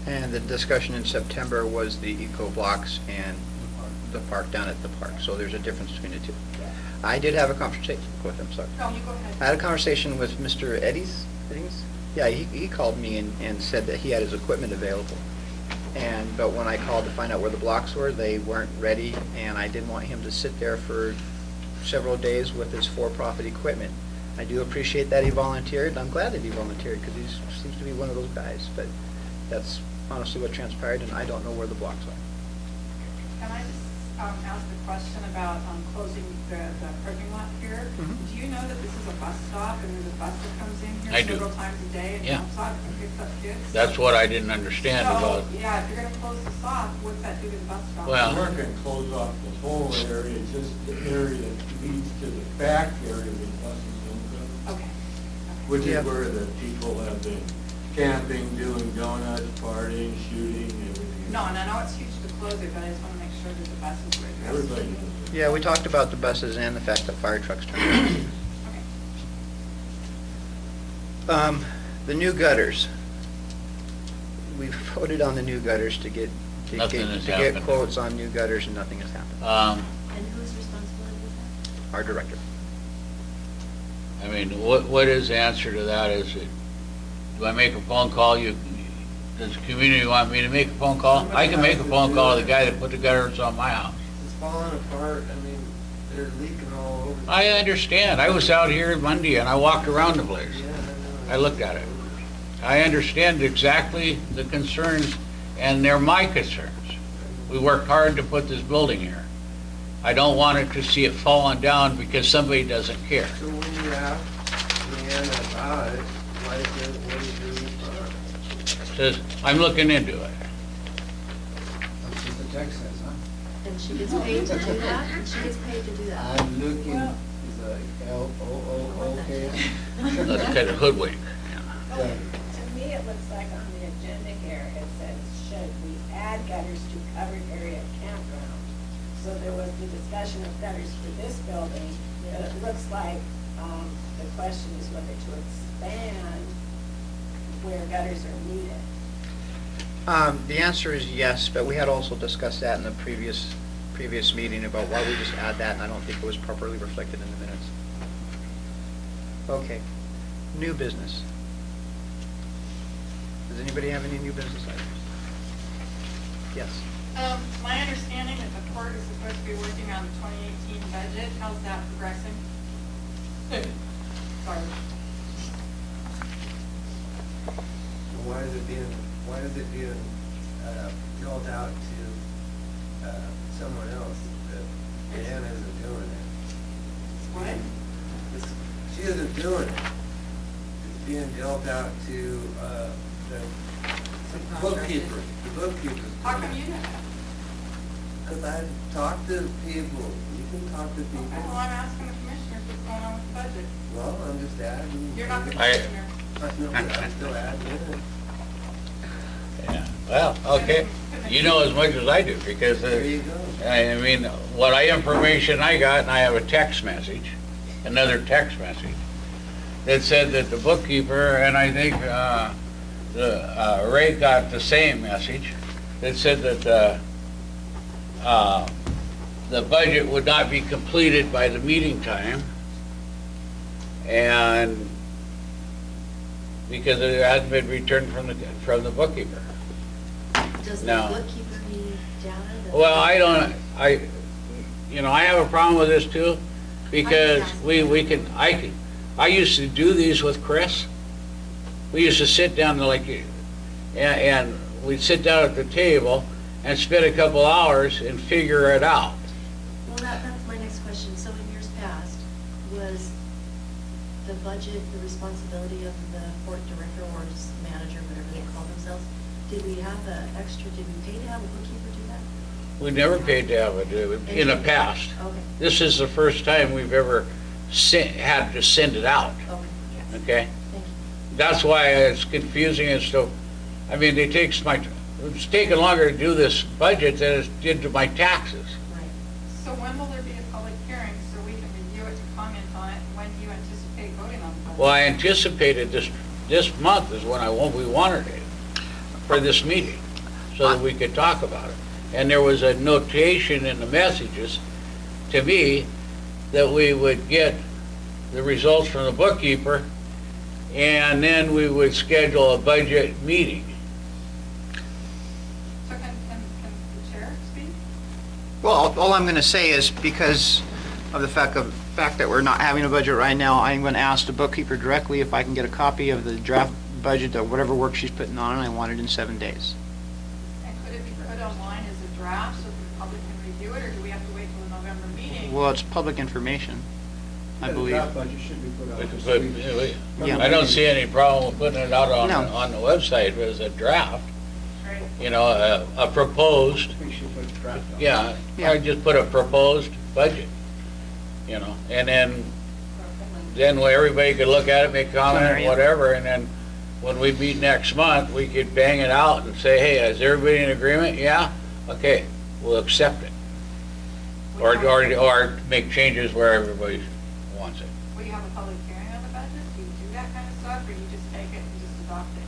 And the discussion in September was the eco blocks and the park down at the park. So there's a difference between the two. I did have a conversation with him, sorry.
No, you go ahead.
I had a conversation with Mr. Eddings. Yeah, he called me and said that he had his equipment available. But when I called to find out where the blocks were, they weren't ready, and I didn't want him to sit there for several days with his for-profit equipment. I do appreciate that he volunteered. I'm glad that he volunteered, because he seems to be one of those guys. But that's honestly what transpired, and I don't know where the blocks are.
Can I just ask a question about closing the parking lot here?
Mhm.
Do you know that this is a bus stop and there's a bus that comes in here
I do.
several times a day and
Yeah.
jumps off and picks up kids?
that's what I didn't understand about.
So, yeah, if you're gonna close this off, what's that do to the bus stop?
Well-
We're not gonna close off the whole area, just the area that leads to the back area of the buses don't go.
Okay.
Which
Yeah.
is where the people have been camping, doing donuts, partying, shooting, everything.
No, and I know it's huge to close it, but I just wanna make sure that the buses were addressed.
Everybody knows it.
Yeah, we talked about the buses and the fact that fire trucks turn around.
Okay.
The new gutters. We voted on the new gutters to get
Nothing has
get
happened.
quotes on new gutters, and nothing has happened.
And whose responsibility is that?
Our director.
I mean, what is the answer to that? Is it, do I make a phone call? Does the community want me to make a phone call? I can make a phone call to the guy that put the gutters on my house.
It's falling apart, they're leaking all over.
I understand. I was out here Monday and I walked around the place.
Yeah, I know.
I looked at it. I understand exactly the concerns, and they're my concerns. We worked hard to put this building here. I don't want it to see it falling down because somebody doesn't care.
So when you ask Leanna about it, what is your response?
Says, I'm looking into it.
That's what the text says, huh?
And she gets paid to do that? And she gets paid to do that?
I'm looking, is a L-O-O-O-K.
That's kind of hoodwink.
To me, it looks like on the agenda here, it says, should we add gutters to covered area campground? So there was the discussion of gutters for this building, but it looks like, the question is whether to expand where gutters are needed.
The answer is yes, but we had also discussed that in the previous previous meeting about why we just add that, and I don't think it was properly reflected in the minutes. Okay, new business. Does anybody have any new business items? Yes.
My understanding that the court is supposed to be working on the 2018 budget. How's that progressing? Sorry.
Why is it being billed out to someone else that Ann isn't doing it?
What?
She isn't doing it. It's being billed out to the bookkeeper. The bookkeeper.
How come you know that?
Because I talk to people. You can talk to people.
Okay, well, I'm asking the commissioners what's going on with the budget.
Well, I'm just adding.
You're not the
I-
commissioner.
No, but I'm still adding in.
Yeah, well, okay, you know as much as I do, because,
There you go.
I mean, information I got, and I have a text message, another text message, that said that the bookkeeper, and I think, Ray got the same message, that said that, the budget would not be completed by the meeting time, and because it hadn't been returned from the bookkeeper.
Does the
No.
bookkeeper need data? that-
Well, I have a problem with this too, because I used to do these with Chris. We used to sit down and we'd sit down at the table and spend a couple hours and figure it out.
Well, that's my next question. So in years past, was the budget the responsibility of the court director or manager, whatever they call themselves? Did we have the extra, did we pay to have a bookkeeper do that?
We never paid to have it in the past.
Okay,
This is the first time we've ever had to send it out,
okay,
okay?
thank you.
That's why it's confusing as to, I mean, it's taken longer to do this budget than it did to my taxes.
Right.
So when will there be a public hearing so we can review it to comment on it? When do you anticipate voting on the budget?
Well, I anticipated this month is when we wanted it, for this meeting, so that we could talk about it. And there was a notation in the messages to me that we would get the results from the bookkeeper, and then we would schedule a budget meeting.
So can the chair speak?
Well, all I'm going to say is because of the fact that we're not having a budget right now, I'm going to ask the bookkeeper directly if I can get a copy of the draft budget or whatever work she's putting on, and I want it in 7 days.
And could it be put online as a draft so that the public can review it, or do we have to wait till the November meeting?
Well, it's public information, I
The
believe.
draft budget should be put out
We could
this
put-
week.
Yeah.
I don't see any problem with putting it out
No.
on the website as a draft,
Right.
a proposed,
We should put the draft on.
yeah,
Yeah.
I just put a proposed budget, and then everybody could look at it, make comment,
Summary, yeah.
whatever, and then when we meet next month, we could bang it out and say, hey, is everybody in agreement? Yeah? Okay, we'll accept it. Or make changes where everybody wants it.
Will you have a public hearing on the budget? Do you do that kind of stuff, or you just take it and just adopt it?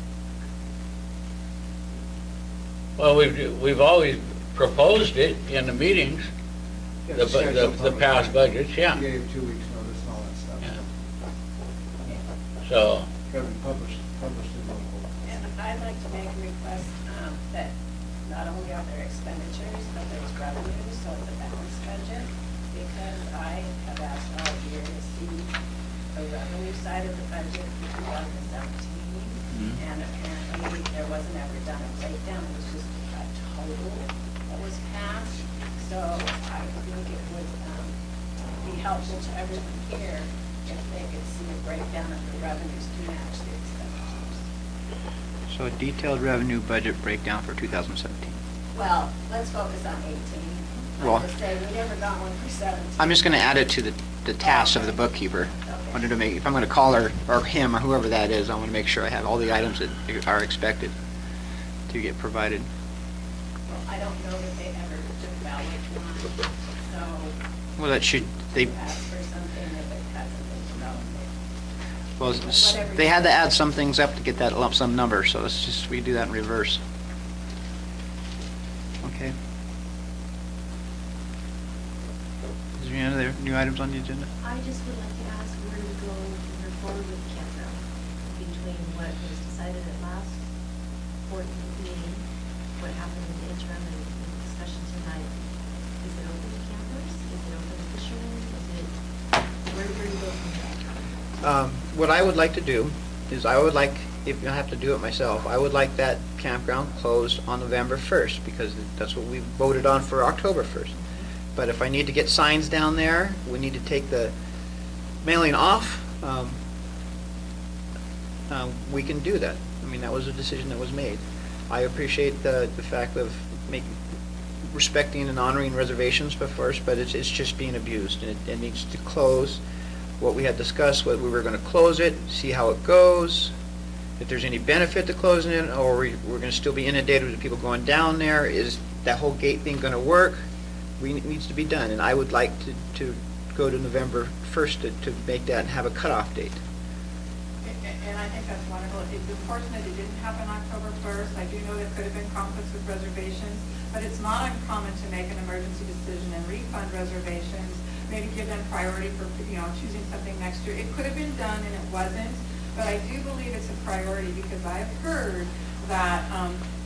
Well, we've always proposed it in the meetings,
Yeah,
the
schedule
the
public
past
hearing.
budgets, yeah.
You gave 2 weeks notice and all that stuff.
Yeah. So,
Gotta be published in local.
And I'd like to make a request that not only are there expenditures, but there's revenues, so it's a balanced budget, because I have asked all year to see the revenue side of the budget for 2017, and apparently there wasn't ever done a breakdown, it was just a total that was passed. So I think it would be helpful to everyone here if they could see a breakdown of the revenues to match the expenditures.
So a detailed revenue budget breakdown for 2017.
Well, let's focus on 18.
Well-
Like I say, we never got one for 17.
I'm just going to add it to the task of the bookkeeper. Wanted to make, if I'm going to call her or him or whoever that is, I want to make sure I have all the items that are expected to get provided.
Well, I don't know that they ever took ballot one, so
Well, that should, they,
you ask for something if it hasn't been developed.
well, they had to add some things up to get that lump sum number, so let's just, we do that in reverse. Okay. new items on the agenda?
I just would like to ask, where do we go moving forward with the campground? Between what was decided at last board meeting, what happened in the interim and the discussion tonight? Is it open to campers? Is it open to fishermen? Is it, where do you go from there?
What I would like to do is I would like, if I have to do it myself, I would like that campground closed on November 1st, because that's what we voted on for October 1st. But if I need to get signs down there, we need to take the mailing off, we can do that. I mean, that was a decision that was made. I appreciate the fact of respecting and honoring reservations first, but it's just being abused, and it needs to close. What we had discussed, what we were gonna close it, see how it goes, if there's any benefit to closing it, or we're gonna still be inundated with people going down there. Is that whole gate thing gonna work? Needs to be done, and I would like to go to November 1st to make that and have a cutoff date.
And I think that's wonderful. It's unfortunate it didn't happen October 1st. I do know there could have been conflicts with reservations, but it's not uncommon to make an emergency decision and refund reservations, maybe give them priority for, choosing something next year. It could have been done and it wasn't, but I do believe it's a priority because I've heard that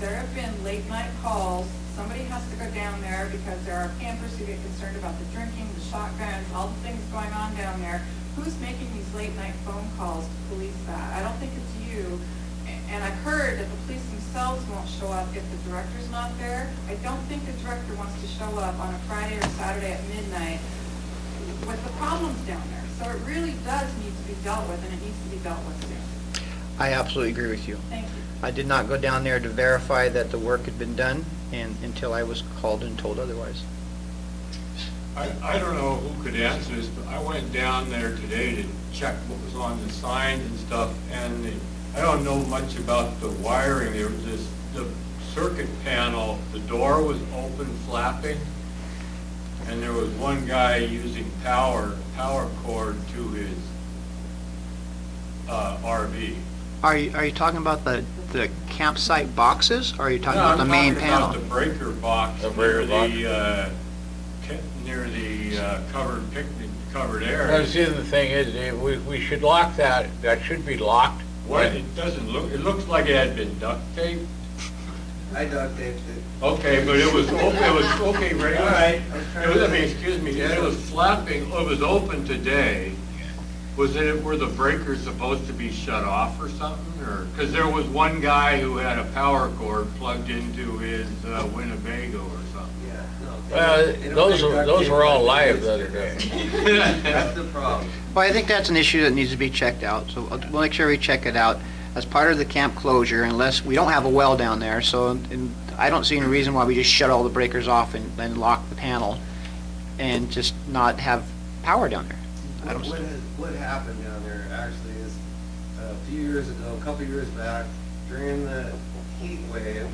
there have been late night calls. Somebody has to go down there because there are campers who get concerned about the drinking, the shotguns, all the things going on down there. Who's making these late night phone calls to police that? I don't think it's you. And I've heard that the police themselves won't show up if the director's not there. I don't think the director wants to show up on a Friday or Saturday at midnight with the problems down there. So it really does need to be dealt with, and it needs to be dealt with soon.
I absolutely agree with you.
Thank you.
I did not go down there to verify that the work had been done, and until I was called and told otherwise.
I don't know who could answer this, but I went down there today to check what was on the signs and stuff, and I don't know much about the wiring. There was the circuit panel, the door was open, flapping, and there was one guy using power cord to his RV.
Are you talking about the campsite boxes, or are you talking about the main panel?
I'm talking about the breaker box
The breaker
near the covered
Well,
area.
see, the thing is, Dave, we should lock that. That should be locked.
What, it doesn't look, it looks like it had been duct taped.
I duct taped it.
Okay, but it was okay, Ray.
All right, I'm trying to-
Excuse me, and it was flapping, it was open today. Were the breakers supposed to be shut off or something, or, because there was one guy who had a power cord plugged into his Winnebago or something.
Yeah, no.
Well,
they don't make duct
those
tape
were all
like
live
they
the other
used
day.
to. That's the problem.
Well, I think that's an issue that needs to be checked out, so we'll make sure we check it out as part of the camp closure, unless, we don't have a well down there, so I don't see any reason why we just shut all the breakers off and then lock the panel and just not have power down there. I don't.
What happened down there actually is a few years ago, a couple years back, during the heat wave,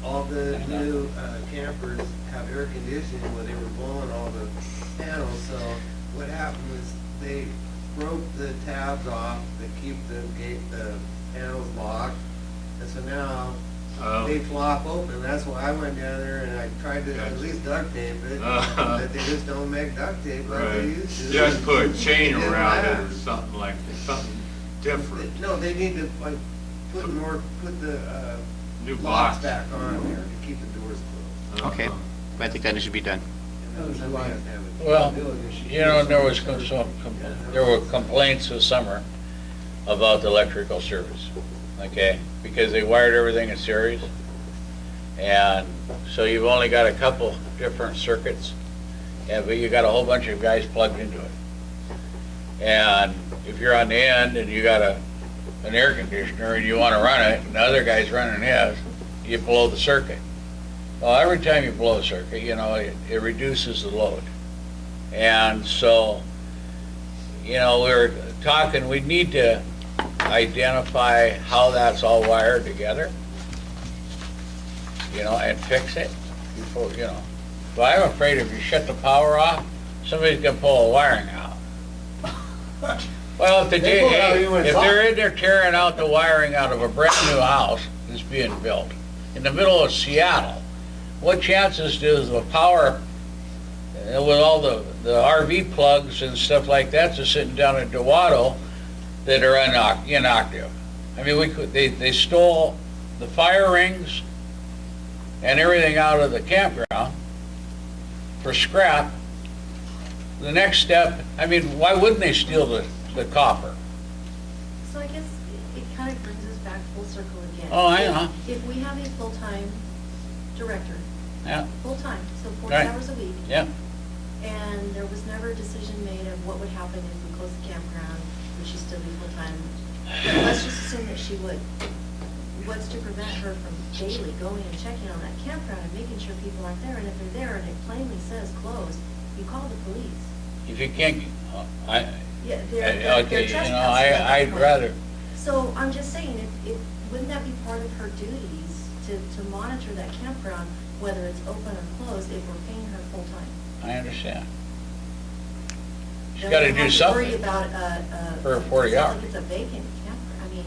all the new campers have air conditioning where they were blowing all the panels. So what happened was they broke the tabs off that keep the panels locked. And so now they flop open. That's why I went down there and I tried to at least duct tape it, but they just don't make duct tape like they used to.
Just put a chain
It didn't
around it or
last.
something like that, something different.
No, they need to like put the
New
locks
box.
back on there to keep the doors closed.
Okay, I think that needs to be done.
And then somebody has to have a
Well,
ability.
there were complaints this summer about the electrical service, okay? Because they wired everything in series. And so you've only got a couple different circuits, but you got a whole bunch of guys plugged into it. And if you're on the end and you got an air conditioner and you want to run it, and the other guy's running his, you blow the circuit. Well, every time you blow a circuit, it reduces the load. And so, we were talking, we need to identify how that's all wired together, and fix it before, But I'm afraid if you shut the power off, somebody's gonna pull the wiring out. Well, if
They pull it out even when it's
they're in there tearing out the wiring out of a brand new house that's being built in the middle of Seattle, what chances does the power, with all the RV plugs and stuff like that that's sitting down in Dewatto that are inactive. I mean, they stole the fire rings and everything out of the campground for scrap. The next step, I mean, why wouldn't they steal the copper?
So I guess it kind of brings us back full circle again.
Oh, I know.
If we have a full-time director,
Yeah,
full-time, so 40
Right.
hours a week,
yeah.
and there was never a decision made of what would happen if we closed the campground, would she still be full-time? Let's just assume that she would. What's to prevent her from daily going and checking on that campground and making sure people aren't there? And if they're there and it plainly says closed, you call the police.
If you can't,
Yeah,
okay,
they're
you know,
trespassing at that
I'd
point.
rather,
So I'm just saying, wouldn't that be part of her duties to monitor that campground, whether it's open or closed, if we're paying her full-time?
I understand. She's
Then
gotta
we
do
don't have to
something.
worry about,
For 40
it's not
hours.
like it's a vacant campground, I mean,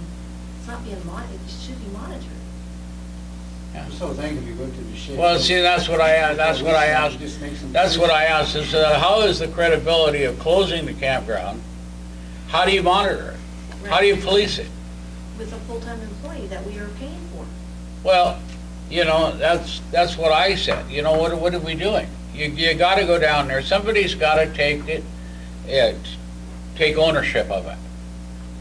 it's not being it should be monitored.
Yeah.
This whole thing could be good to the shit.
Well, see, that's what I asked,
Just make some-
is, how is the credibility of closing the campground? How do you monitor it? How do you police it?
With a full-time employee that we are paying for.
Well, you know, that's what I said, you know, what are we doing? You gotta go down there, somebody's gotta take take ownership of it.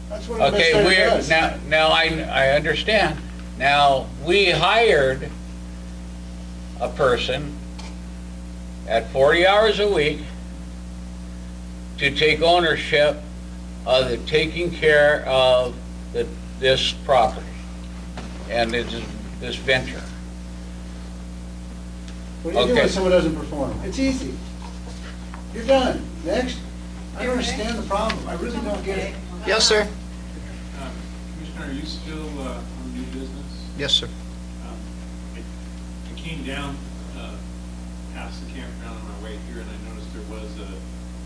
That's what an
Okay,
administrator does.
now I understand. Now, we hired a person at 40 hours a week to take ownership of the taking care of this property and this venture.
What do you do
Okay.
when someone doesn't perform? It's easy. You're done. Next. I don't understand the problem. I really don't get it.
Yes, sir.
Commissioner, are you still on new business?
Yes, sir.
I came down past the campground on my way here, and I noticed there was a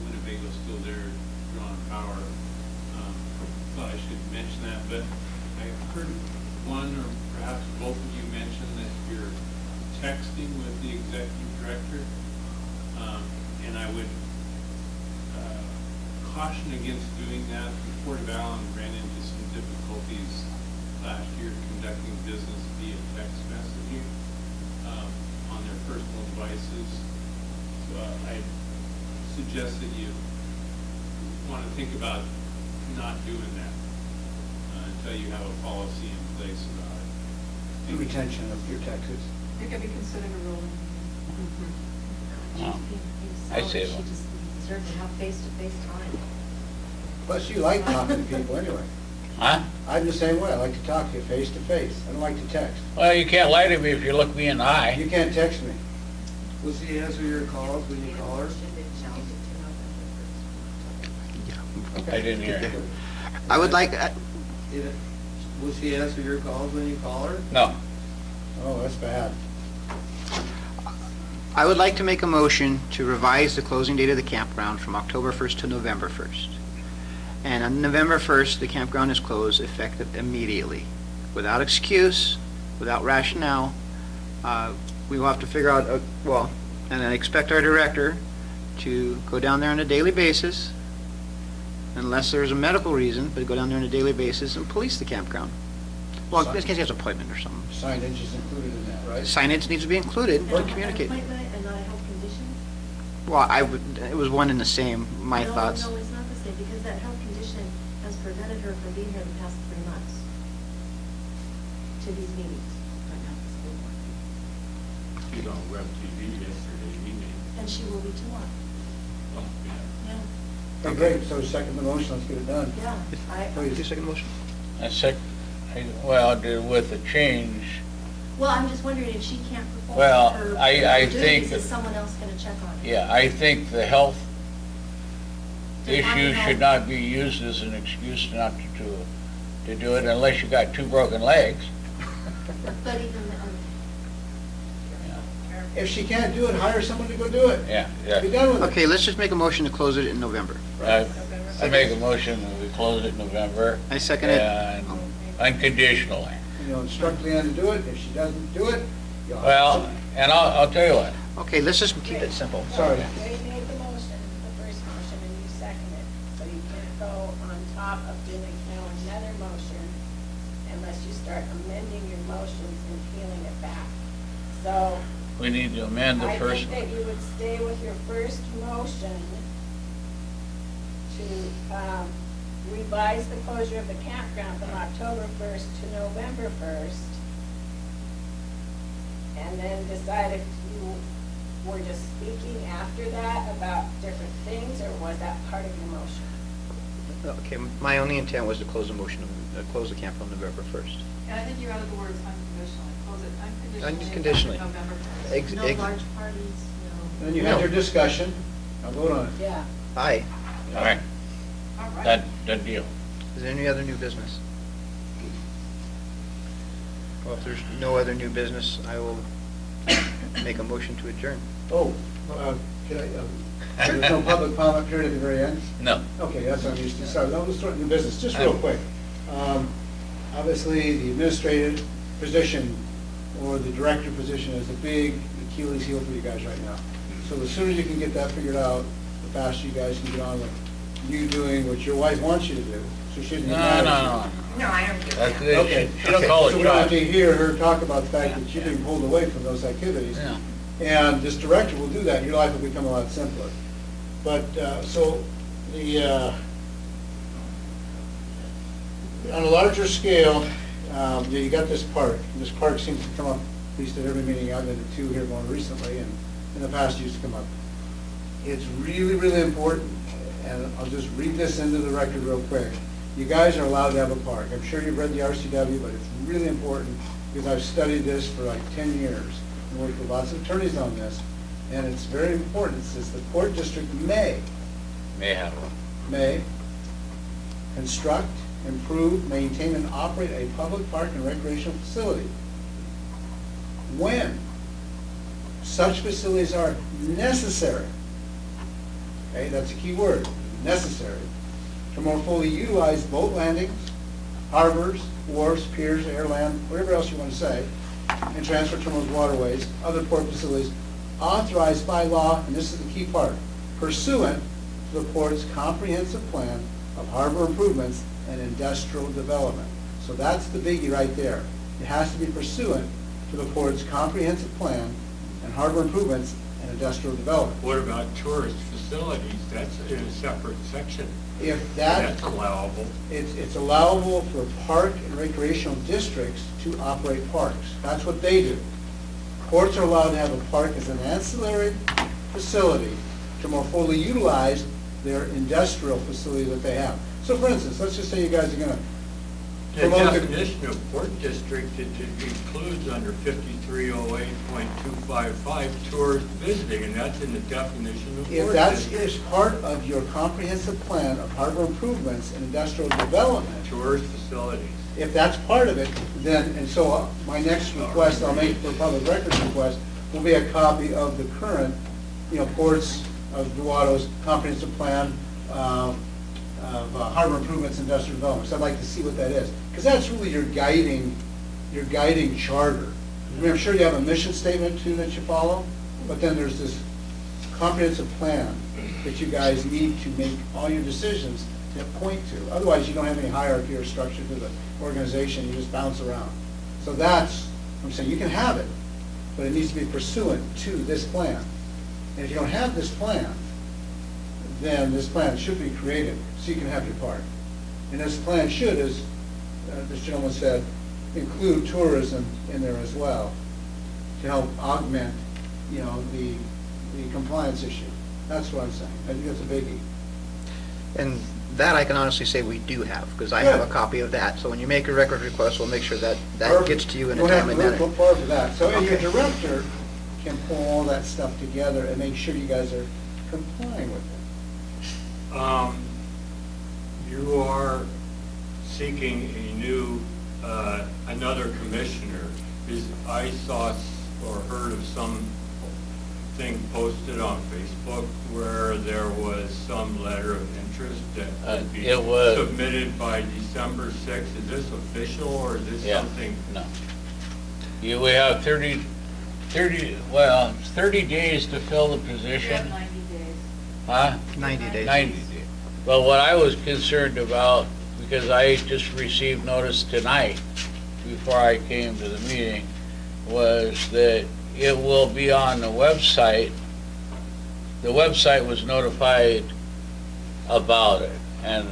Winnebago still there drawing power. Thought I should mention that, but I heard one or perhaps both of you mention that you're texting with the executive director, and I would caution against doing that. The Port of Allen ran into some difficulties last year conducting business via text messaging on their personal devices. So I suggest that you want to think about not doing that until you have a policy in place about it.
Retention of your taxes.
It could be considered a ruling.
Oh, I see it.
She just deserves to have face-to-face time.
Plus, you like talking to people anyway.
Huh?
I'm the same way. I like to talk to you face to face. I don't like to text.
Well, you can't lie to me if you look me in the
You
eye.
can't text me.
Will she answer your calls when you call her?
I didn't hear you.
I would like,
Will she answer your calls when you call her?
No.
Oh, that's bad.
I would like to make a motion to revise the closing date of the campground from October 1st to November 1st. And on November 1st, the campground is closed effective immediately, without excuse, without rationale. We will have to figure out, and I expect our director to go down there on a daily basis, unless there's a medical reason, but go down there on a daily basis and police the campground. Well, in this case, he has an appointment or something.
Signage is included in that, right?
Signage needs to be included
And
to
an
communicate.
appointment and not a health condition?
Well, it was one and the same, my thoughts.
No, it's not the same, because that health condition has prevented her from being here the past 3 months to these meetings.
You on Web TV yesterday evening.
And she will be tomorrow.
Oh, yeah.
Yeah,
Okay, so second the motion, let's get it done.
yeah.
Please, your second motion.
With the change,
Well, I'm just wondering if she can't perform
Well,
her
I
duties,
think-
is someone else gonna check on it?
yeah, I think the health
Define
issue
health.
should not be used as an excuse not to do it unless you got 2 broken legs.
But even,
If she can't do it, hire someone to go do it.
Yeah,
Be
yeah.
done with it.
Okay, let's just make a motion to close it in November.
I make a motion that we close it in November.
I second it.
And unconditionally.
You know, instruct Leanne to do it. If she doesn't do it, you'll have
Well,
to-
and I'll tell you what,
Okay, let's just keep it simple.
Sorry.
off of doing now another motion unless you start amending your motions and peeling it back. So
We need to amend the
I
first
think
one.
that you would stay with your first motion to revise the closure of the campground from October 1st to November 1st. And then decide if you were just speaking after that about different things, or was that part of your motion?
Okay, my only intent was to close close the camp on November 1st.
And I think you added the words unconditionally, close it
Unconditionally.
unconditionally. effective November 1st.
Ex-
No
ex-
large parties, no.
Then you had your discussion, I'll vote on it.
Yeah.
Aye.
All right,
All right.
that deal.
Is there any other new business? Well, if there's no other new business, I will make a motion to adjourn.
Oh, can I, there's no public comment period at the very end?
No.
Okay, that's what I'm used to. Sorry, that was starting new business, just real quick. Obviously, the administrative position or the director position is a big Achilles heel for you guys right now. So the sooner you can get that figured out, the faster you guys can get on with you doing what your wife wants you to do. So she shouldn't
No,
get mad
no,
at you.
no.
No, I don't do
That's
that.
it.
Okay.
She don't call
So
it
we don't have
job.
to hear her talk about the fact that you're being pulled away from those activities.
Yeah.
And this director will do that, your life will become a lot simpler. But, so, on a larger scale, you got this park. This park seems to come up, at least at every meeting I've been to here more recently, and in the past used to come up. It's really, really important, and I'll just read this into the record real quick. You guys are allowed to have a park. I'm sure you've read the RCW, but it's really important because I've studied this for like 10 years and worked with lots of attorneys on this, and it's very important. It says the court district may
May have one.
construct, improve, maintain, and operate a public park and recreational facility when such facilities are necessary. Okay, that's a key word, necessary, to more fully utilize boat landings, harbors, wharves, piers, air, land, whatever else you want to say, and transfer terminals, waterways, other port facilities authorized by law, and this is the key part, pursuant to the port's comprehensive plan of harbor improvements and industrial development. So that's the biggie right there. It has to be pursuant to the port's comprehensive plan and harbor improvements and industrial development.
What about tourist facilities? That's in a separate section.
If that,
That's allowable.
it's allowable for park and recreational districts to operate parks. That's what they do. Ports are allowed to have a park as an ancillary facility to more fully utilize their industrial facility that they have. So for instance, let's just say you guys are gonna
The
promote the...
definition of port district, it includes under 5308.255 tourist visiting, and that's in the definition of
If
port
that
district.
is part of your comprehensive plan of harbor improvements and industrial development,
Tourist facilities.
if that's part of it, then, and so my next request I'll make for public records request will be a copy of the current, Ports of Dewatto's comprehensive plan of harbor improvements and industrial development. So I'd like to see what that is, because that's really your guiding charter. I mean, I'm sure you have a mission statement too that you follow, but then there's this comprehensive plan that you guys need to make all your decisions to point to. Otherwise, you don't have any hierarchy or structure to the organization, you just bounce around. So that's, I'm saying, you can have it, but it needs to be pursuant to this plan. And if you don't have this plan, then this plan should be created so you can have your park. And this plan should, as this gentleman said, include tourism in there as well to help augment, the compliance issue. That's what I'm saying. I think that's a biggie.
And that I can honestly say we do have, because I have a
Good.
copy of that. So when you make a record request, we'll make sure that that gets to you in a
We'll have
timely
to
manner.
look forward to that. So, and your
Okay.
director can pull all that stuff together and make sure you guys are complying with it.
You are seeking a new, another commissioner. I saw or heard of something posted on Facebook where there was some letter of interest that would be
It was.
submitted by December 6th. Is this official or is this
Yeah,
something?
no. We have 30 days to fill the
We have
position.
90 days.
Huh?
90 days.
90 days. But what I was concerned about, because I just received notice tonight, before I came to the meeting, was that it will be on the website. The website was notified about it, and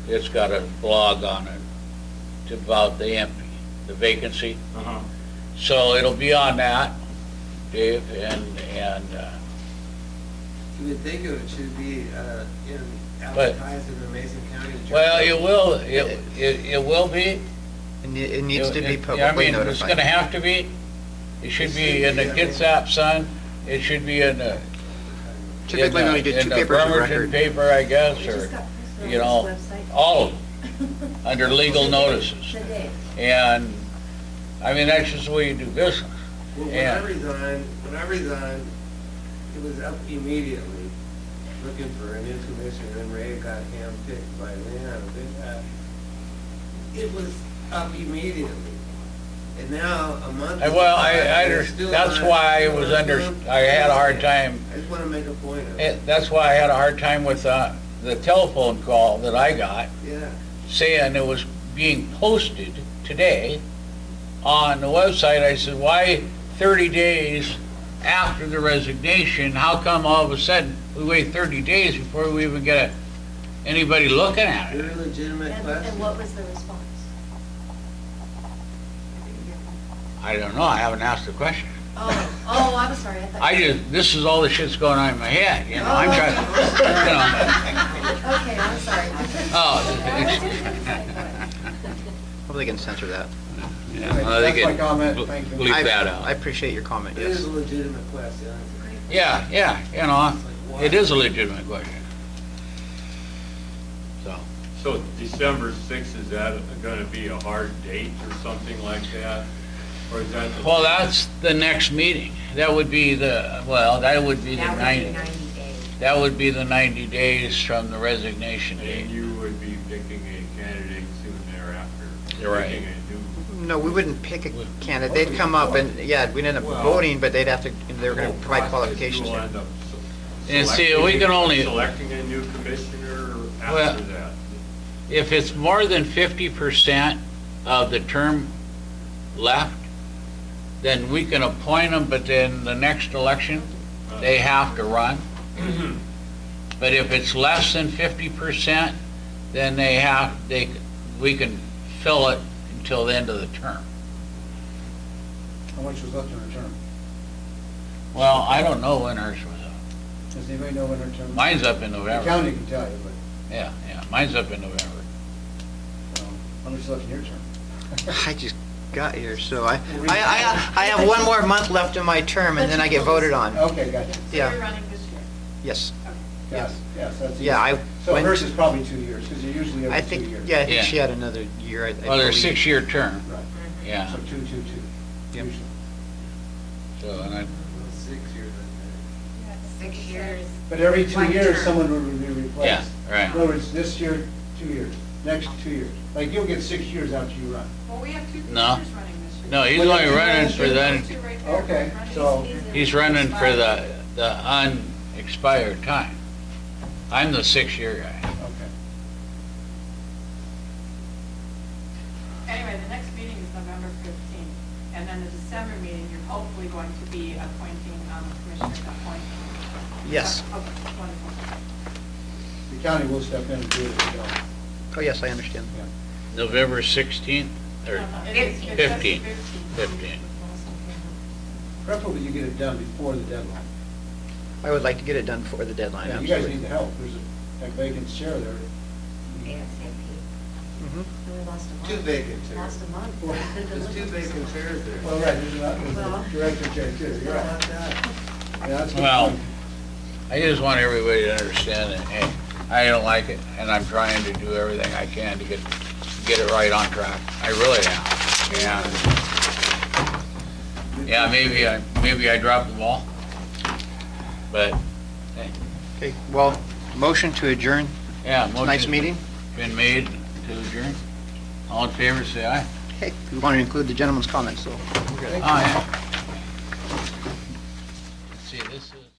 it's got a blog on it about the vacancy.
Uh-huh.
So it'll be on that, Dave, and
You would think it should be
But-
advertised in the Mason County.
well, it will be.
It needs to be
I
publicly
mean, it's
notified.
gonna have to be. It should be in the Kitsap Sun, it should be in the.
Typically, we only do
in
two
the
papers of
Bremerton
record.
paper, I guess,
We
or,
just got posted on
you know,
this website.
all of them, under legal notices.
Today.
And, I mean, that's just the way you do business.
Well, when
Yeah.
I resigned, it was up immediately, looking for a new commissioner, and Ray got handpicked by Lynn. It was up immediately. And now, a month.
Well, I
it's still
that's
not-
why I was I had a hard time,
I just want to make a point of it.
that's why I had a hard time with the telephone call that I got,
Yeah.
saying it was being posted today on the website. I said, why 30 days after the resignation? How come all of a sudden we wait 30 days before we even get anybody looking at it?
Very legitimate
And
question.
what was the response?
I don't know, I haven't asked the question.
Oh, I'm sorry, I thought.
This is all the shit's going on in my head, you know, I'm trying,
Okay, I'm sorry.
Hopefully they can censor that.
Yeah, well, they
That's my
can
comment, thank you.
bleep that
I
out.
appreciate your comment,
It
yes.
is a legitimate question.
Yeah, you know, it is a legitimate question. So,
So December 6th, is that gonna be a hard date or something like that? Or is that the?
well, that's the next meeting. That would be that would be the
That would be
90,
90 days.
that would be the 90 days from the resignation date.
And you would be picking a candidate soon thereafter?
You're right.
Picking a new.
No, we wouldn't pick a candidate. They'd come up and, yeah, we'd end up
Well-
voting, but they're gonna provide
Process,
qualifications.
you'll end up
And see,
selecting-
we can only-
Selecting a new commissioner
Well-
after that.
If it's more than 50% of the term left, then we can appoint them, but then the next election, they have to run. But if it's less than 50%, then we can fill it until the end of the term.
How much was left in her term?
Well, I don't know when hers was up.
Does anybody know when her term?
Mine's up in
The
November.
county can tell you, but,
Yeah, mine's up in November.
how much is left in your term?
I just got here, so I have one more month left in my term, and then I get voted on.
Okay, gotcha.
So
Yeah.
you're running this year?
Yes.
Yes, that's.
Yeah, I
So
went-
hers is probably 2 years, because you're usually
I
every 2
think,
years.
yeah, I think
Yeah.
she had another year, I
Well, they're
believe.
6-year term,
Right,
yeah.
so 2, 2, 2,
Yep.
usually.
So, and I,
6 years, I
6 years.
But every 2
One
years,
term.
someone would be replaced.
Yeah, right.
In other words, this year, 2 years, next 2 years. Like, you'll get 6 years after you run.
Well, we have two
No.
commissioners running this year.
no, he's only running for
Two
the,
right there
Okay,
running.
so-
he's running for the unexpired time. I'm the 6-year guy.
Okay.
Anyway, the next meeting is November 15th, and then the December meeting, you're hopefully going to be appointing commissioners appointing.
Yes.
Okay, wonderful.
The county will step in and do it if you don't.
Oh, yes, I understand.
Yeah.
November 16th, or
It says
15th. 15.
Preferably you get it done before the deadline.
I would like to get it done before the deadline,
Yeah, you guys
absolutely.
need the help. There's a vacant chair there.
ASAP.
Mhm.
We lost a month.
Two vacant chairs.
Lost a month.
Well,
There's 2 vacant chairs there.
Well, right, there's a
Well-
director chair too. You're
How
right.
about that?
Yeah, that's a good
Well,
point.
I just want everybody to understand that, hey, I don't like it, and I'm trying to do everything I can to get it right on track. I really am. Yeah, maybe I dropped the ball, but, hey,
Okay, well, motion to adjourn
yeah.
tonight's
motion's
meeting.
Been made to adjourn. All in favor, say aye.
Okay, we want to include the gentleman's comments, so.
Aye.